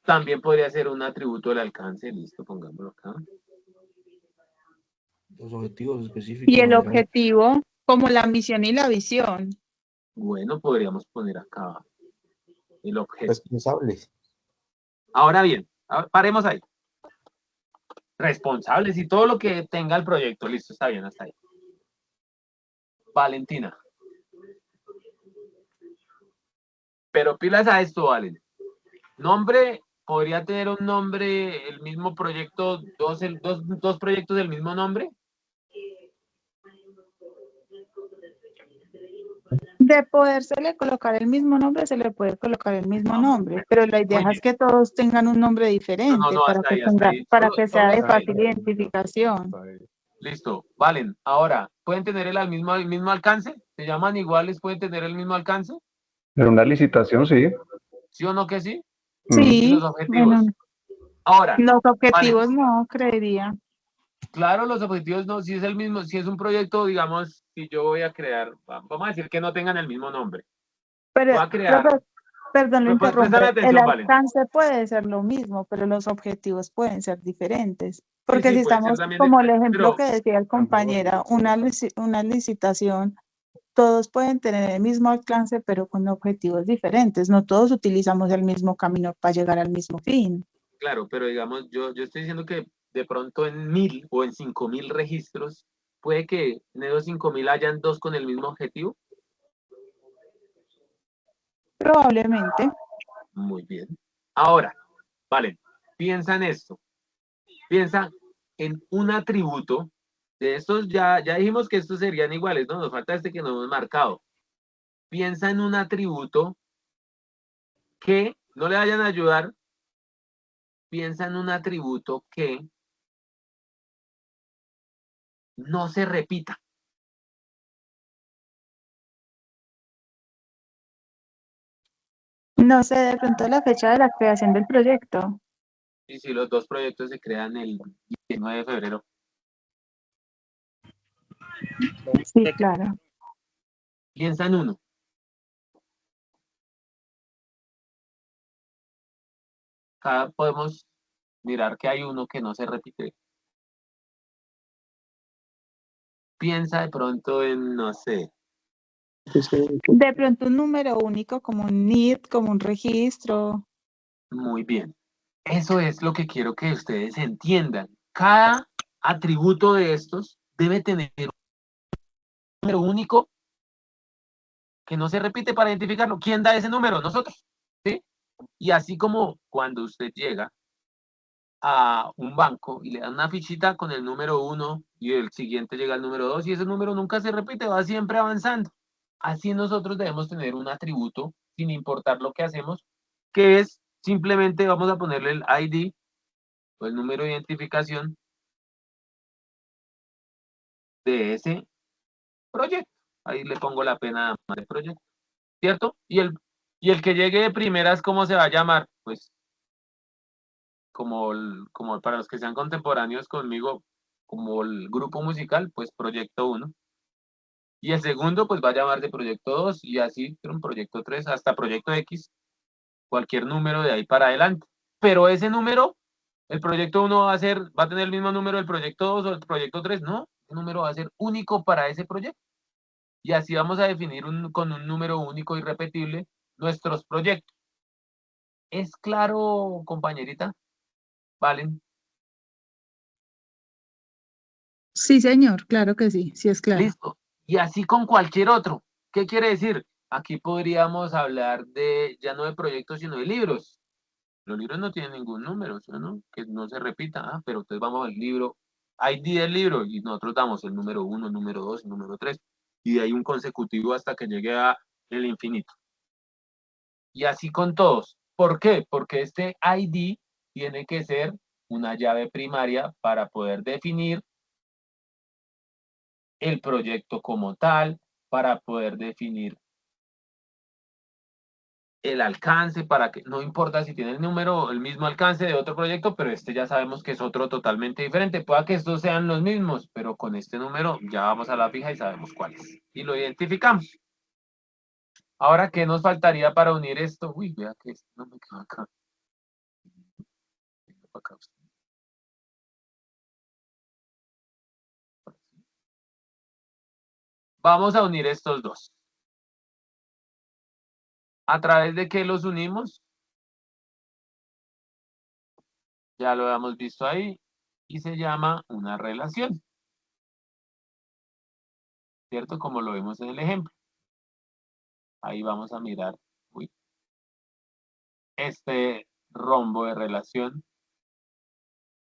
También podría ser un atributo del alcance, listo, pongámoslo acá. Los objetivos Y específicos. el objetivo, como la misión y la visión. Bueno, podríamos poner acá el objeto. Responsables. Ahora bien, paremos ahí. Responsables y todo lo que tenga el proyecto, listo, está bien, hasta ahí. Valentina. Pero pilas a esto, Valen. Nombre, podría tener un nombre, el mismo proyecto, dos proyectos del mismo nombre. De podérsele colocar el mismo nombre, se le puede colocar el mismo nombre, pero la idea Muy es que todos tengan un nombre No, diferente para hasta que ahí, hasta ahí. para que sea Solo de hasta ahí. fácil identificación. Listo, Valen. Ahora, ¿pueden tener el mismo alcance? ¿Se llaman iguales? ¿Pueden tener el mismo alcance? En una licitación, sí. ¿Sí o no que sí? ¿Y Sí, los objetivos? bueno, Ahora, los Valen. objetivos no, creería. Claro, los objetivos no, si es el mismo, si es un proyecto, digamos, si yo voy a crear, vamos a decir que no tengan el mismo nombre. Pero, Voy a crear, perdón, lo préstame interrumpo. El atención, Valen. alcance puede ser lo mismo, pero los objetivos pueden ser diferentes. Sí, Porque sí, si pueden ser estamos, también como el diferentes, ejemplo pero que decía el compañero, una licitación, todos pueden tener el mismo alcance, pero con objetivos diferentes. No todos utilizamos el mismo camino para llegar al mismo fin. claro, pero digamos, yo estoy diciendo que de pronto en 1000 o en 5000 registros, puede que en esos 5000 hayan dos con el mismo objetivo. Probablemente. Muy bien. Ahora, vale, piensa en esto. Piensa en un atributo. De estos ya dijimos que estos serían iguales, ¿no? Nos falta este que no hemos marcado. piensa en un atributo que, no le vayan a ayudar, piensa en un atributo que no se repita. No sé, de pronto la fecha de la creación del proyecto. Y si los dos proyectos se crean el 19 de febrero, Sí, claro. piensa en uno. Acá podemos mirar que hay uno que no se repite. Piensa de pronto en, no sé, De pronto un número único como un NID, como un registro. muy bien. Eso es lo que quiero que ustedes entiendan. Cada atributo de estos debe tener un número único que no se repite para identificarlo. ¿Quién da ese número? Nosotros. ¿Sí? Y así como cuando usted llega a un banco y le dan una fichita con el número 1 y el siguiente llega al número 2 y ese número nunca se repite, va siempre avanzando. Así nosotros debemos tener un atributo, sin importar lo que hacemos, que es simplemente vamos a ponerle el ID o el número de identificación de ese proyecto. Ahí le pongo la pena de proyecto, ¿cierto? Y el que llegue de primeras, ¿cómo se va a llamar? Pues como para los que sean contemporáneos conmigo, como el grupo musical, pues Proyecto 1. Y el segundo, pues va a llamarse Proyecto 2 y así, un Proyecto 3 hasta Proyecto X, cualquier número de ahí para adelante. Pero ese número, el Proyecto 1 va a tener el mismo número del Proyecto 2 o el Proyecto 3, no, el número va a ser único para ese proyecto. Y así vamos a definir con un número único y repetible nuestros proyectos. ¿Es claro, compañerita? ¿Valen? Sí, señor, claro que sí, sí es claro. Listo. Y así con cualquier otro. ¿Qué quiere decir? Aquí podríamos hablar ya no de proyectos, sino de libros. Los libros no tienen ningún número, ¿sí o no? Que no se repita. Ah, pero entonces vamos al libro, ID del libro, y nosotros damos el número 1, el número 2, el número 3, y de ahí un consecutivo hasta que llegue a el infinito. Y así con todos. ¿Por qué? Porque este ID tiene que ser una llave primaria para poder definir el proyecto como tal, para poder definir el alcance, para que no importa si tiene el número, el mismo alcance de otro proyecto, pero este ya sabemos que es otro totalmente diferente. Pueda que estos sean los mismos, pero con este número ya vamos a la fija y sabemos cuál es. Y lo identificamos. Ahora, ¿qué nos faltaría para unir esto? Uy, vea que no me quedo acá. Vamos a unir estos dos. ¿A través de qué los unimos? Ya lo habíamos visto ahí. Y se llama una relación. ¿Cierto? Como lo vemos en el ejemplo. Ahí vamos a mirar este rombo de relación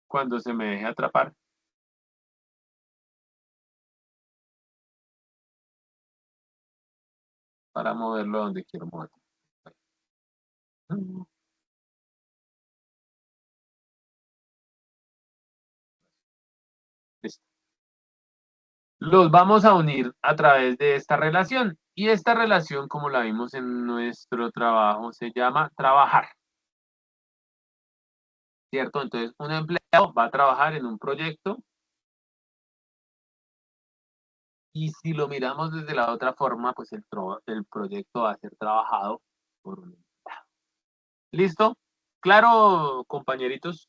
cuando se me deje atrapar. Para moverlo donde quiero moverlo. Listo. Los vamos a unir a través de esta relación. Y esta relación, como la vimos en nuestro trabajo, se llama trabajar. ¿Cierto? Entonces, un empleado va a trabajar en un proyecto. Y si lo miramos desde la otra forma, pues el proyecto va a ser trabajado por un empleado. ¿Listo? ¿Claro, compañeritos?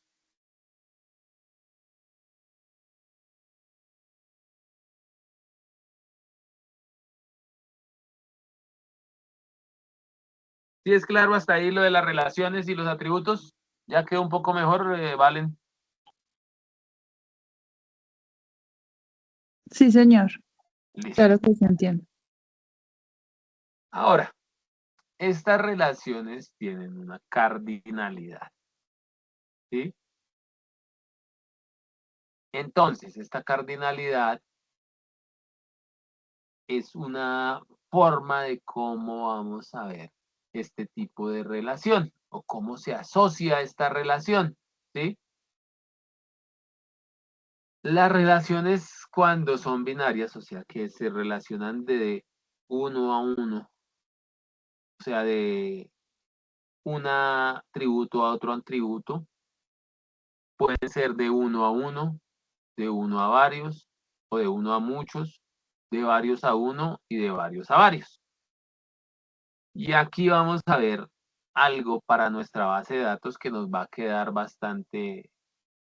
¿Sí es claro hasta ahí lo de las relaciones y los atributos? Ya quedó un poco mejor, Valen. Sí, señor, Listo. claro que se entiende. Ahora, estas relaciones tienen una cardinalidad. ¿Sí? Entonces, esta cardinalidad es una forma de cómo vamos a ver este tipo de relación o cómo se asocia esta relación, ¿sí? Las relaciones cuando son binarias, o sea, que se relacionan de uno a uno, o sea, de un atributo a otro atributo, pueden ser de uno a uno, de uno a varios, o de uno a muchos, de varios a uno y de varios a varios. Y aquí vamos a ver algo para nuestra base de datos que nos va a quedar bastante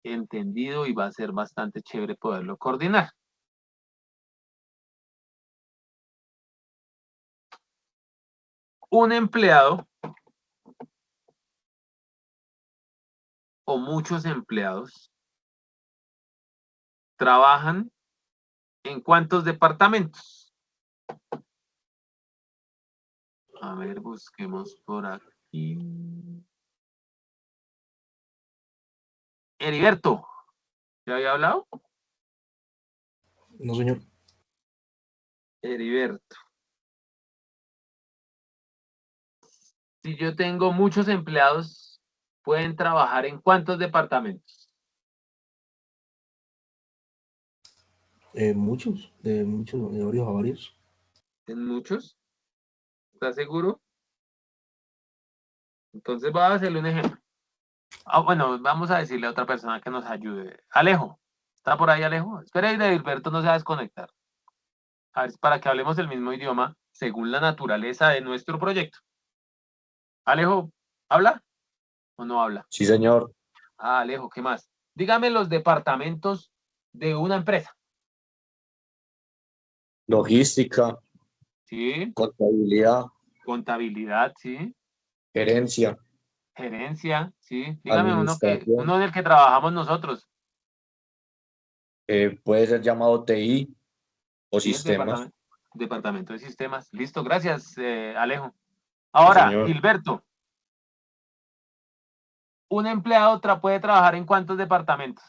entendido y va a ser bastante chévere poderlo coordinar. Un empleado o muchos empleados trabajan en ¿cuántos departamentos? A ver, busquemos por aquí. Heriberto, ¿ya había hablado? No, señor. Heriberto. Si yo tengo muchos empleados, ¿pueden trabajar en cuántos departamentos? Muchos, de varios a varios. ¿En muchos? ¿Estás seguro? Entonces voy a hacerle un ejemplo. Bueno, vamos a decirle a otra persona que nos ayude. Alejo, ¿está por ahí Alejo? Espera, Heriberto no se va a desconectar. A ver, para que hablemos el mismo idioma según la naturaleza de nuestro proyecto. Alejo, ¿habla o no habla? Sí, señor. Alejo, ¿qué más? Dígame los departamentos de una empresa. Logística, Sí, contabilidad, contabilidad, sí, gerencia, gerencia, sí. Dígame administración. uno en el que trabajamos nosotros. Puede ser llamado TI o Sí, el sistemas. departamento de sistemas. Listo, gracias, Alejo. Sí, Ahora, señor. Gilberto, un empleado puede trabajar en ¿cuántos departamentos?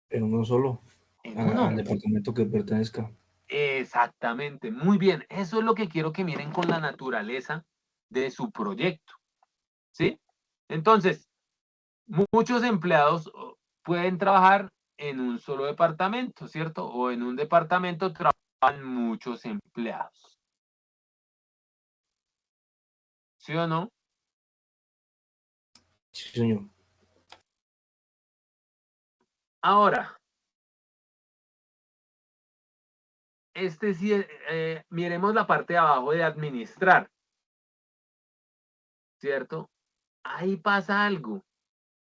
En uno solo, En uno. al departamento que pertenezca. Exactamente, muy bien. Eso es lo que quiero que miren con la naturaleza de su proyecto, ¿sí? Entonces, muchos empleados pueden trabajar en un solo departamento, ¿cierto? O en un departamento trabajan muchos empleados. ¿Sí o no? Sí, señor. Ahora, sí, miremos la parte de abajo de administrar, ¿cierto? Ahí pasa algo.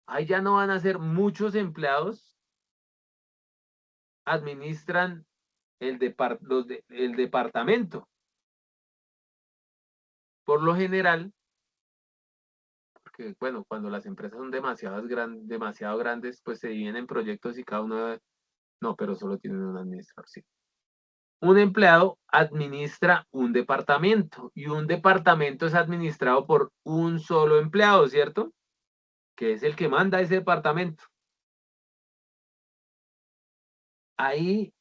Ahí ya no van a ser muchos empleados, administran el departamento. Por lo general, porque bueno, cuando las empresas son demasiado grandes, pues se dividen en proyectos y cada uno, no, pero solo tienen un administrador, sí. Un empleado administra un departamento y un departamento es administrado por un solo empleado, ¿cierto? Que es el que manda ese departamento. Ahí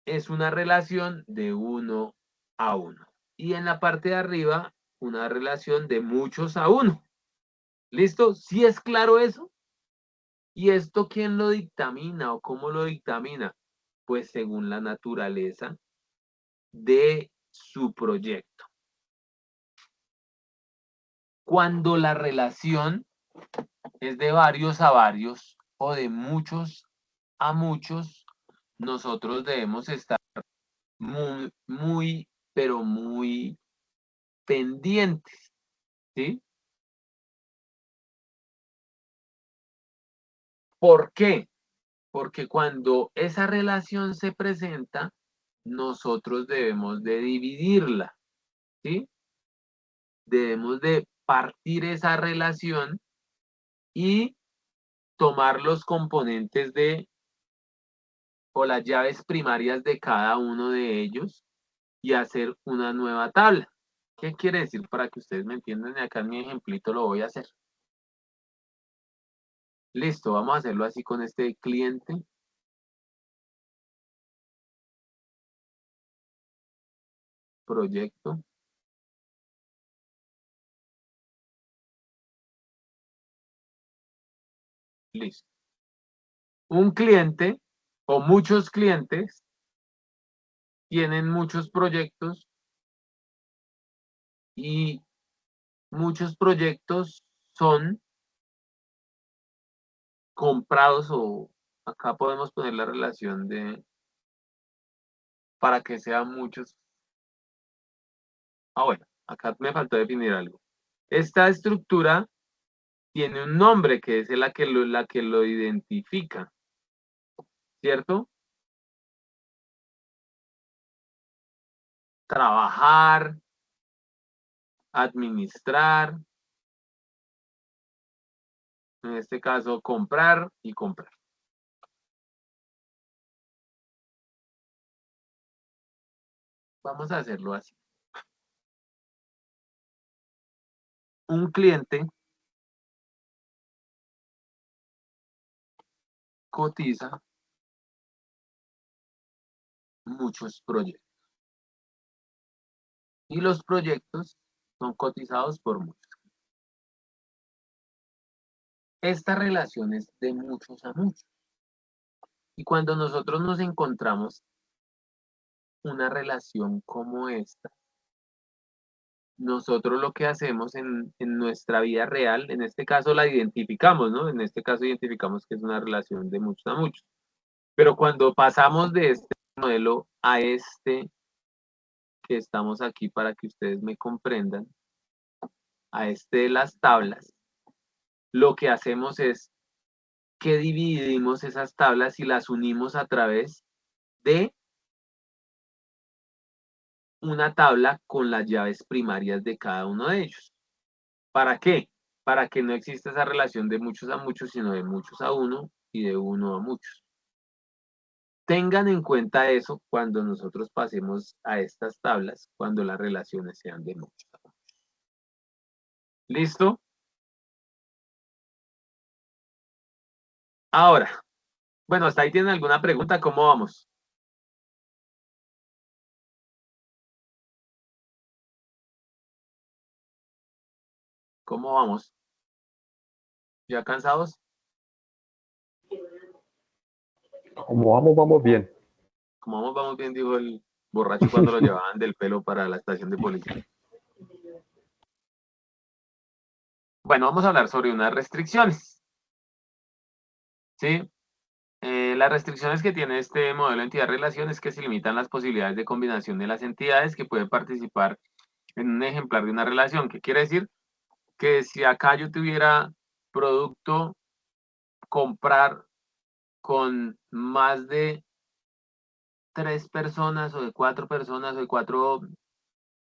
es una relación de uno a uno. Y en la parte de arriba, una relación de muchos a uno. ¿Listo? ¿Sí es claro eso? ¿Y esto quién lo dictamina o cómo lo dictamina? Pues según la naturaleza de su proyecto. Cuando la relación es de varios a varios o de muchos a muchos, nosotros debemos estar pero muy pendientes, ¿sí? ¿Por qué? Porque cuando esa relación se presenta, nosotros debemos de dividirla, ¿sí? Debemos de partir esa relación y tomar los componentes o las llaves primarias de cada uno de ellos y hacer una nueva tabla. ¿Qué quiere decir? Para que ustedes me entiendan, y acá en mi ejemplito lo voy a hacer. Listo, vamos a hacerlo así con este cliente. proyecto. Listo. Un cliente o muchos clientes tienen muchos proyectos y muchos proyectos son comprados, o acá podemos poner la relación de para que sean muchos. Bueno, acá me faltó definir algo. Esta estructura tiene un nombre que es la que lo identifica, ¿cierto? Trabajar, administrar, en este caso comprar y comprar. Vamos a hacerlo así. Un cliente cotiza muchos proyectos y los proyectos son cotizados por muchos. Esta relación es de muchos a muchos. Y cuando nosotros nos encontramos una relación como esta, nosotros lo que hacemos en nuestra vida real, en este caso la identificamos, ¿no? En este caso identificamos que es una relación de muchos a muchos. Pero cuando pasamos de este modelo a este que estamos aquí para que ustedes me comprendan, a este de las tablas, lo que hacemos es que dividimos esas tablas y las unimos a través de una tabla con las llaves primarias de cada uno de ellos. ¿Para qué? Para que no exista esa relación de muchos a muchos, sino de muchos a uno y de uno a muchos. Tengan en cuenta eso cuando nosotros pasemos a estas tablas, cuando las relaciones sean de muchos a muchos. ¿Listo? Ahora, bueno, ¿hasta ahí tienen alguna pregunta? ¿Cómo vamos? ¿Cómo vamos? ¿Ya cansados? Como vamos bien. Como vamos bien, dijo el borracho cuando lo llevaban del pelo para la estación de policía. Bueno, vamos a hablar sobre unas restricciones. ¿Sí? Las restricciones que tiene este modelo de entidad-relación es que se limitan las posibilidades de combinación de las entidades que pueden participar en un ejemplar de una relación. ¿Qué quiere decir? Que si acá yo tuviera producto, comprar con más de 3 personas o de 4 personas o de 4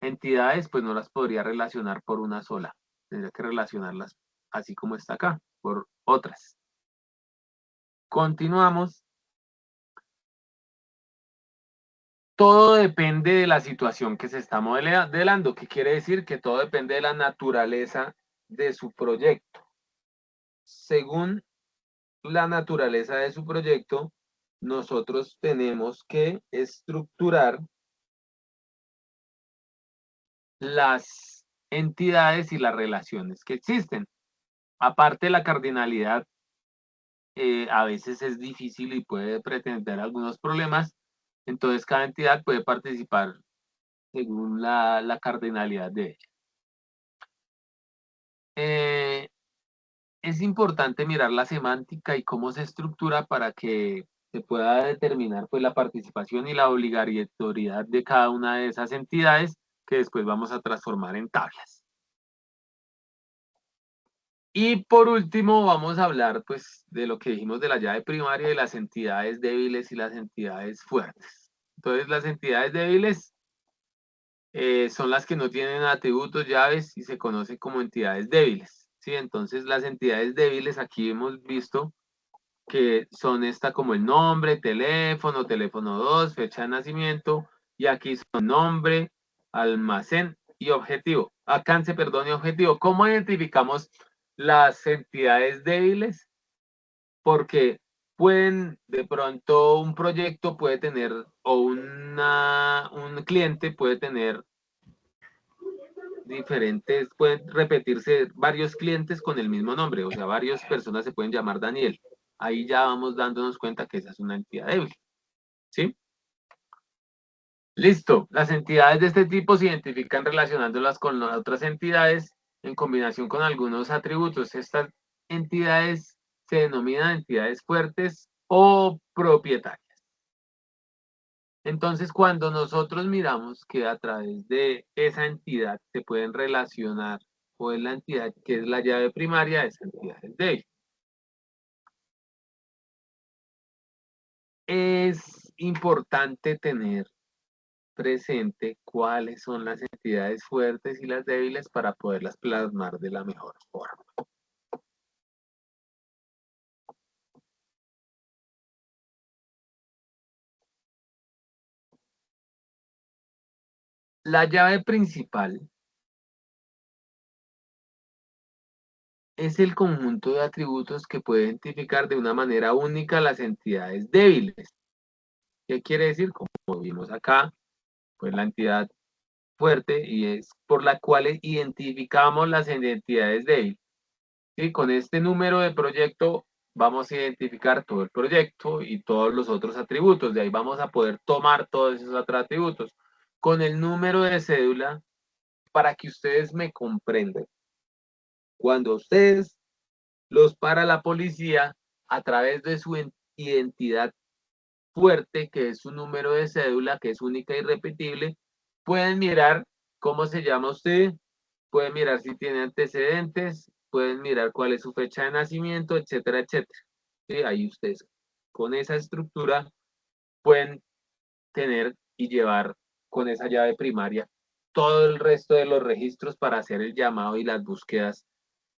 entidades, pues no las podría relacionar por una sola. Tendría que relacionarlas así como está acá, por otras. Continuamos. Todo depende de la situación que se está modelando. ¿Qué quiere decir? Que todo depende de la naturaleza de su proyecto. Según la naturaleza de su proyecto, nosotros tenemos que estructurar las entidades y las relaciones que existen. Aparte de la cardinalidad, a veces es difícil y puede pretender algunos problemas, entonces cada entidad puede participar según la cardinalidad de ella. Es importante mirar la semántica y cómo se estructura para que se pueda determinar pues, la participación y la obligatoriedad de cada una de esas entidades que después vamos a transformar en tablas. Y por último vamos a hablar pues de lo que dijimos de la llave primaria, de las entidades débiles y las entidades fuertes. Entonces las entidades débiles son las que no tienen atributos, llaves y se conocen como entidades débiles. ¿Sí? Entonces las entidades débiles aquí hemos visto que son como el nombre, teléfono, teléfono 2, fecha de nacimiento, y aquí son nombre, almacén y objetivo. Alcance, perdón, y objetivo. ¿Cómo identificamos las entidades débiles? Porque pueden, de pronto, un proyecto puede tener, o un cliente puede tener diferentes, pueden repetirse varios clientes con el mismo nombre, o sea, varias personas se pueden llamar Daniel. Ahí ya vamos dándonos cuenta que esa es una entidad débil, ¿sí? Listo, las entidades de este tipo se identifican relacionándolas con las otras entidades en combinación con algunos atributos. Estas entidades se denominan entidades fuertes o propietarias. Entonces, cuando nosotros miramos que a través de esa entidad se pueden relacionar, o es la entidad que es la llave primaria, esa entidad es débil. Es importante tener presente cuáles son las entidades fuertes y las débiles para poderlas plasmar de la mejor forma. La llave principal es el conjunto de atributos que puede identificar de una manera única las entidades débiles. ¿Qué quiere decir? Como vimos acá, pues la entidad fuerte y es por la cual identificamos las entidades débiles. ¿Sí? Con este número de proyecto vamos a identificar todo el proyecto y todos los otros atributos. De ahí vamos a poder tomar todos esos otros atributos. Con el número de cédula, para que ustedes me comprendan. Cuando ustedes los para la policía, a través de su identidad fuerte, que es su número de cédula, que es única y repetible, pueden mirar cómo se llama usted, pueden mirar si tiene antecedentes, pueden mirar cuál es su fecha de nacimiento, etcétera, etcétera. ¿Sí? Ahí ustedes con esa estructura pueden tener y llevar con esa llave primaria todo el resto de los registros para hacer el llamado y las búsquedas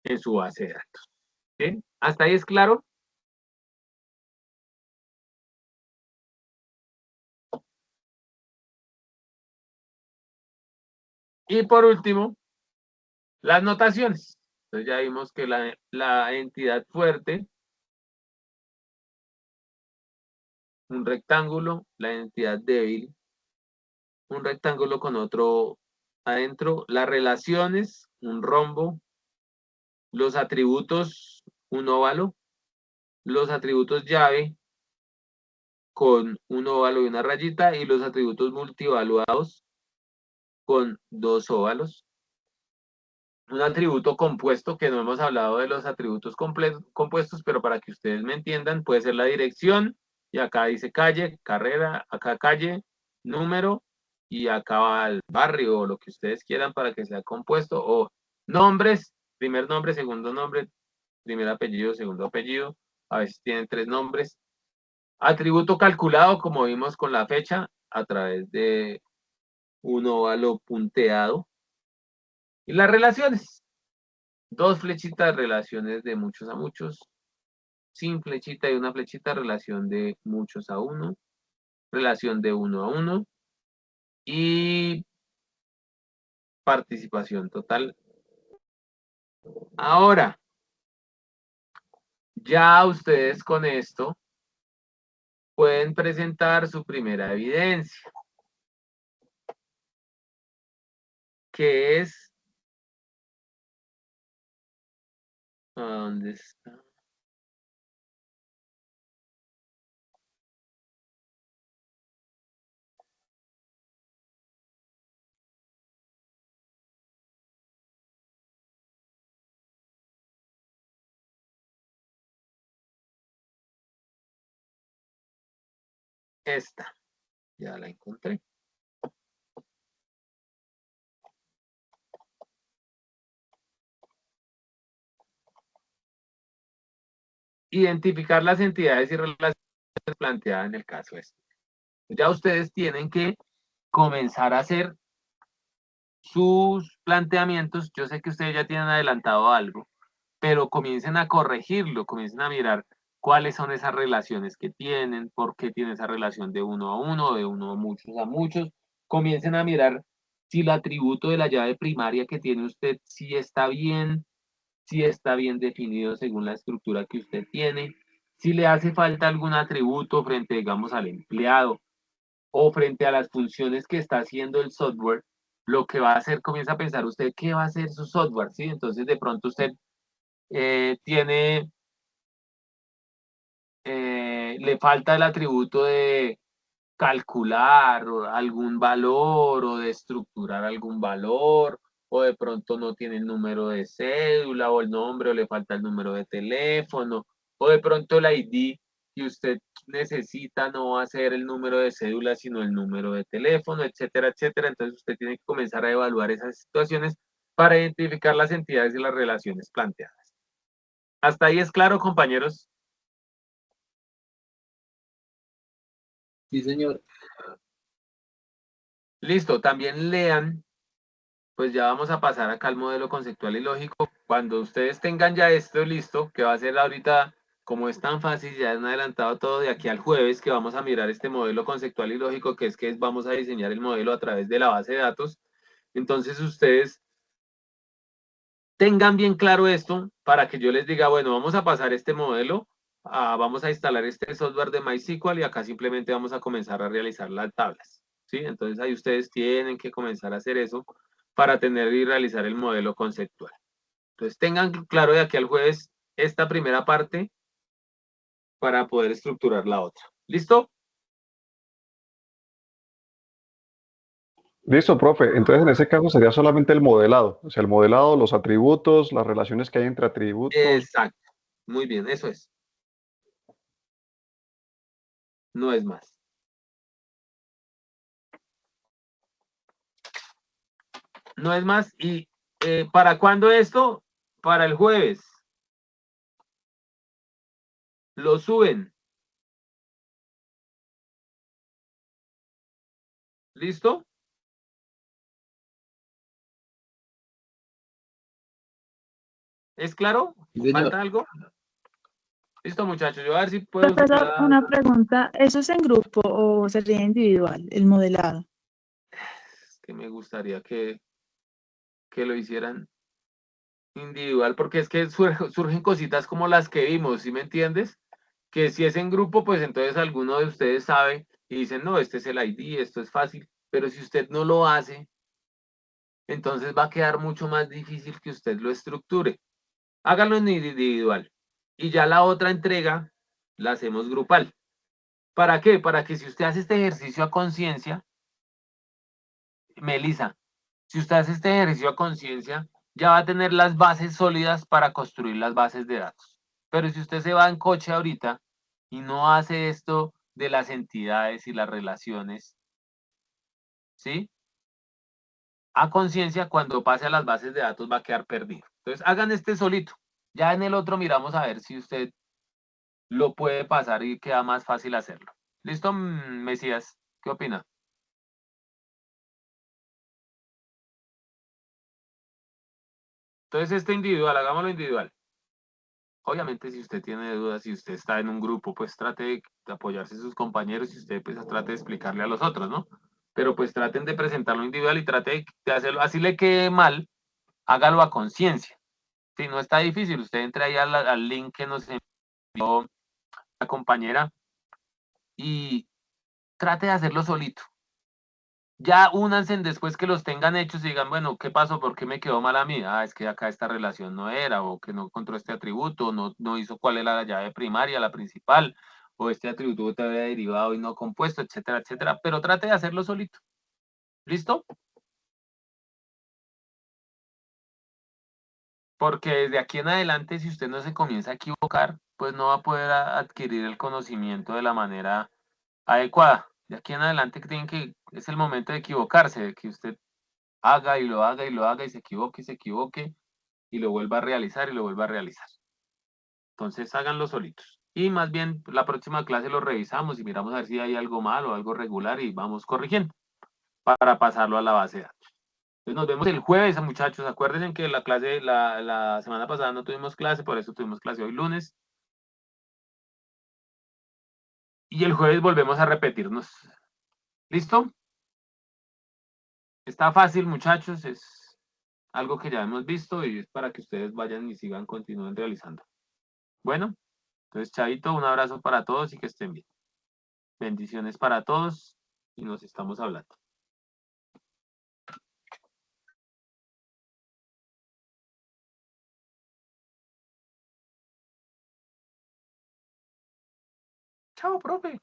en su base de datos. ¿Sí? ¿Hasta ahí es claro? Y por último, las notaciones. Entonces ya vimos que la entidad fuerte, un rectángulo, la entidad débil, un rectángulo con otro adentro, las relaciones, un rombo, los atributos, un óvalo, los atributos llave con un óvalo y una rayita, y los atributos multivaluados con dos óvalos. Un atributo compuesto, que no hemos hablado de los atributos compuestos, pero para que ustedes me entiendan, puede ser la dirección, y acá dice calle, carrera, acá calle, número, y acá va el barrio, o lo que ustedes quieran para que sea compuesto, o nombres, primer nombre, primer apellido, segundo apellido, a veces tienen tres nombres. Atributo calculado, como vimos con la fecha, a través de un óvalo punteado. Y las relaciones. Dos flechitas, relaciones de muchos a muchos. Sin flechita y una flechita, relación de muchos a uno. Relación de uno a uno. Y participación total. Ahora, ya ustedes con esto pueden presentar su primera evidencia, que es... ¿Dónde está? Esta, ya la encontré. Identificar las entidades y relaciones planteadas en el caso este. Ya ustedes tienen que comenzar a hacer sus planteamientos. Yo sé que ustedes ya tienen adelantado algo, pero comiencen a corregirlo, comiencen a mirar cuáles son esas relaciones que tienen, por qué tiene esa relación de uno a uno, de uno a muchos. Comiencen a mirar si el atributo de la llave primaria que tiene usted si está bien definido según la estructura que usted tiene, si le hace falta algún atributo frente, digamos, al empleado o frente a las funciones que está haciendo el software, lo que va a hacer, comienza a pensar usted qué va a hacer su software, ¿sí? Entonces de pronto usted le falta el atributo de calcular algún valor o de estructurar algún valor, o de pronto no tiene el número de cédula o el nombre, o le falta el número de teléfono, o de pronto el ID que usted necesita no va a ser el número de cédula, sino el número de teléfono, etcétera, etcétera. Entonces usted tiene que comenzar a evaluar esas situaciones para identificar las entidades y las relaciones planteadas. ¿Hasta ahí es claro, compañeros? Sí, señor. Listo, también lean, pues ya vamos a pasar acá al modelo conceptual y lógico. Cuando ustedes tengan ya esto listo, que va a ser ahorita, como es tan fácil, ya han adelantado todo de aquí al jueves, que vamos a mirar este modelo conceptual y lógico, que vamos a diseñar el modelo a través de la base de datos. Entonces ustedes tengan bien claro esto para que yo les diga, bueno, vamos a pasar este modelo, vamos a instalar este software de MySQL y acá simplemente vamos a comenzar a realizar las tablas, ¿sí? Entonces ahí ustedes tienen que comenzar a hacer eso para tener y realizar el modelo conceptual. Entonces tengan claro de aquí al jueves esta primera parte para poder estructurar la otra. ¿Listo? Listo, profe. Entonces, en ese caso sería solamente el modelado. O sea, el modelado, los atributos, las relaciones que hay entre atributos. Exacto. Muy bien, eso es. No es más. No es más. ¿Y para cuándo esto? Para el jueves. Lo suben. ¿Listo? ¿Es claro? Sí, señor. ¿Falta algo? Listo, muchachos. Yo a ver si puedo Profesor, superar. una pregunta, ¿eso es en grupo o sería individual, el modelado? Es que me gustaría que lo hicieran individual, porque es que surgen cositas como las que vimos, ¿sí me entiendes? Que si es en grupo, pues entonces alguno de ustedes sabe y dicen, no, este es el ID, esto es fácil, pero si usted no lo hace, entonces va a quedar mucho más difícil que usted lo estructure. Hágalo en individual y ya la otra entrega la hacemos grupal. ¿Para qué? Para que si usted hace este ejercicio a conciencia, Melissa, si usted hace este ejercicio a conciencia, ya va a tener las bases sólidas para construir las bases de datos. Pero si usted se va en coche ahorita y no hace esto de las entidades y las relaciones, ¿sí? A conciencia, cuando pase a las bases de datos va a quedar perdido. Entonces, hagan este solito. Ya en el otro miramos a ver si usted lo puede pasar y queda más fácil hacerlo. ¿Listo, Mesías? ¿Qué opina? Entonces, este individual, hagámoslo individual. Obviamente, si usted tiene dudas, si usted está en un grupo, pues trate de apoyarse a sus compañeros y usted pues trate de explicarle a los otros, ¿no? Pero pues traten de presentarlo individual y trate de hacerlo, así le quede mal, hágalo a conciencia. Si no está difícil, usted entre ahí al link que nos envió la compañera y trate de hacerlo solito. Ya únanse después que los tengan hechos y digan, bueno, ¿qué pasó? ¿Por qué me quedó mal a mí? Ah, es que acá esta relación no era, o que no encontró este atributo, no hizo cuál era la llave primaria, la principal, o este atributo te había derivado y no compuesto, etcétera, etcétera. Pero trate de hacerlo solito. ¿Listo? Porque desde aquí en adelante, si usted no se comienza a equivocar, pues no va a poder adquirir el conocimiento de la manera adecuada. De aquí en adelante es el momento de equivocarse, de que usted haga y lo haga y lo haga y se equivoque y lo vuelva a realizar y lo vuelva a realizar. Entonces háganlo solitos. Y más bien la próxima clase lo revisamos y miramos a ver si hay algo mal o algo regular y vamos corrigiendo para pasarlo a la base de datos. Entonces nos vemos el jueves, muchachos. Acuérdense que la clase, la semana pasada no tuvimos clase, por eso tuvimos clase hoy lunes. Y el jueves volvemos a repetirnos. ¿Listo? Está fácil, muchachos. Es algo que ya hemos visto y es para que ustedes vayan y sigan, continúen realizando. Bueno, entonces, chavito, un abrazo para todos y que estén bien. Bendiciones para todos y nos estamos hablando. Chao, profe.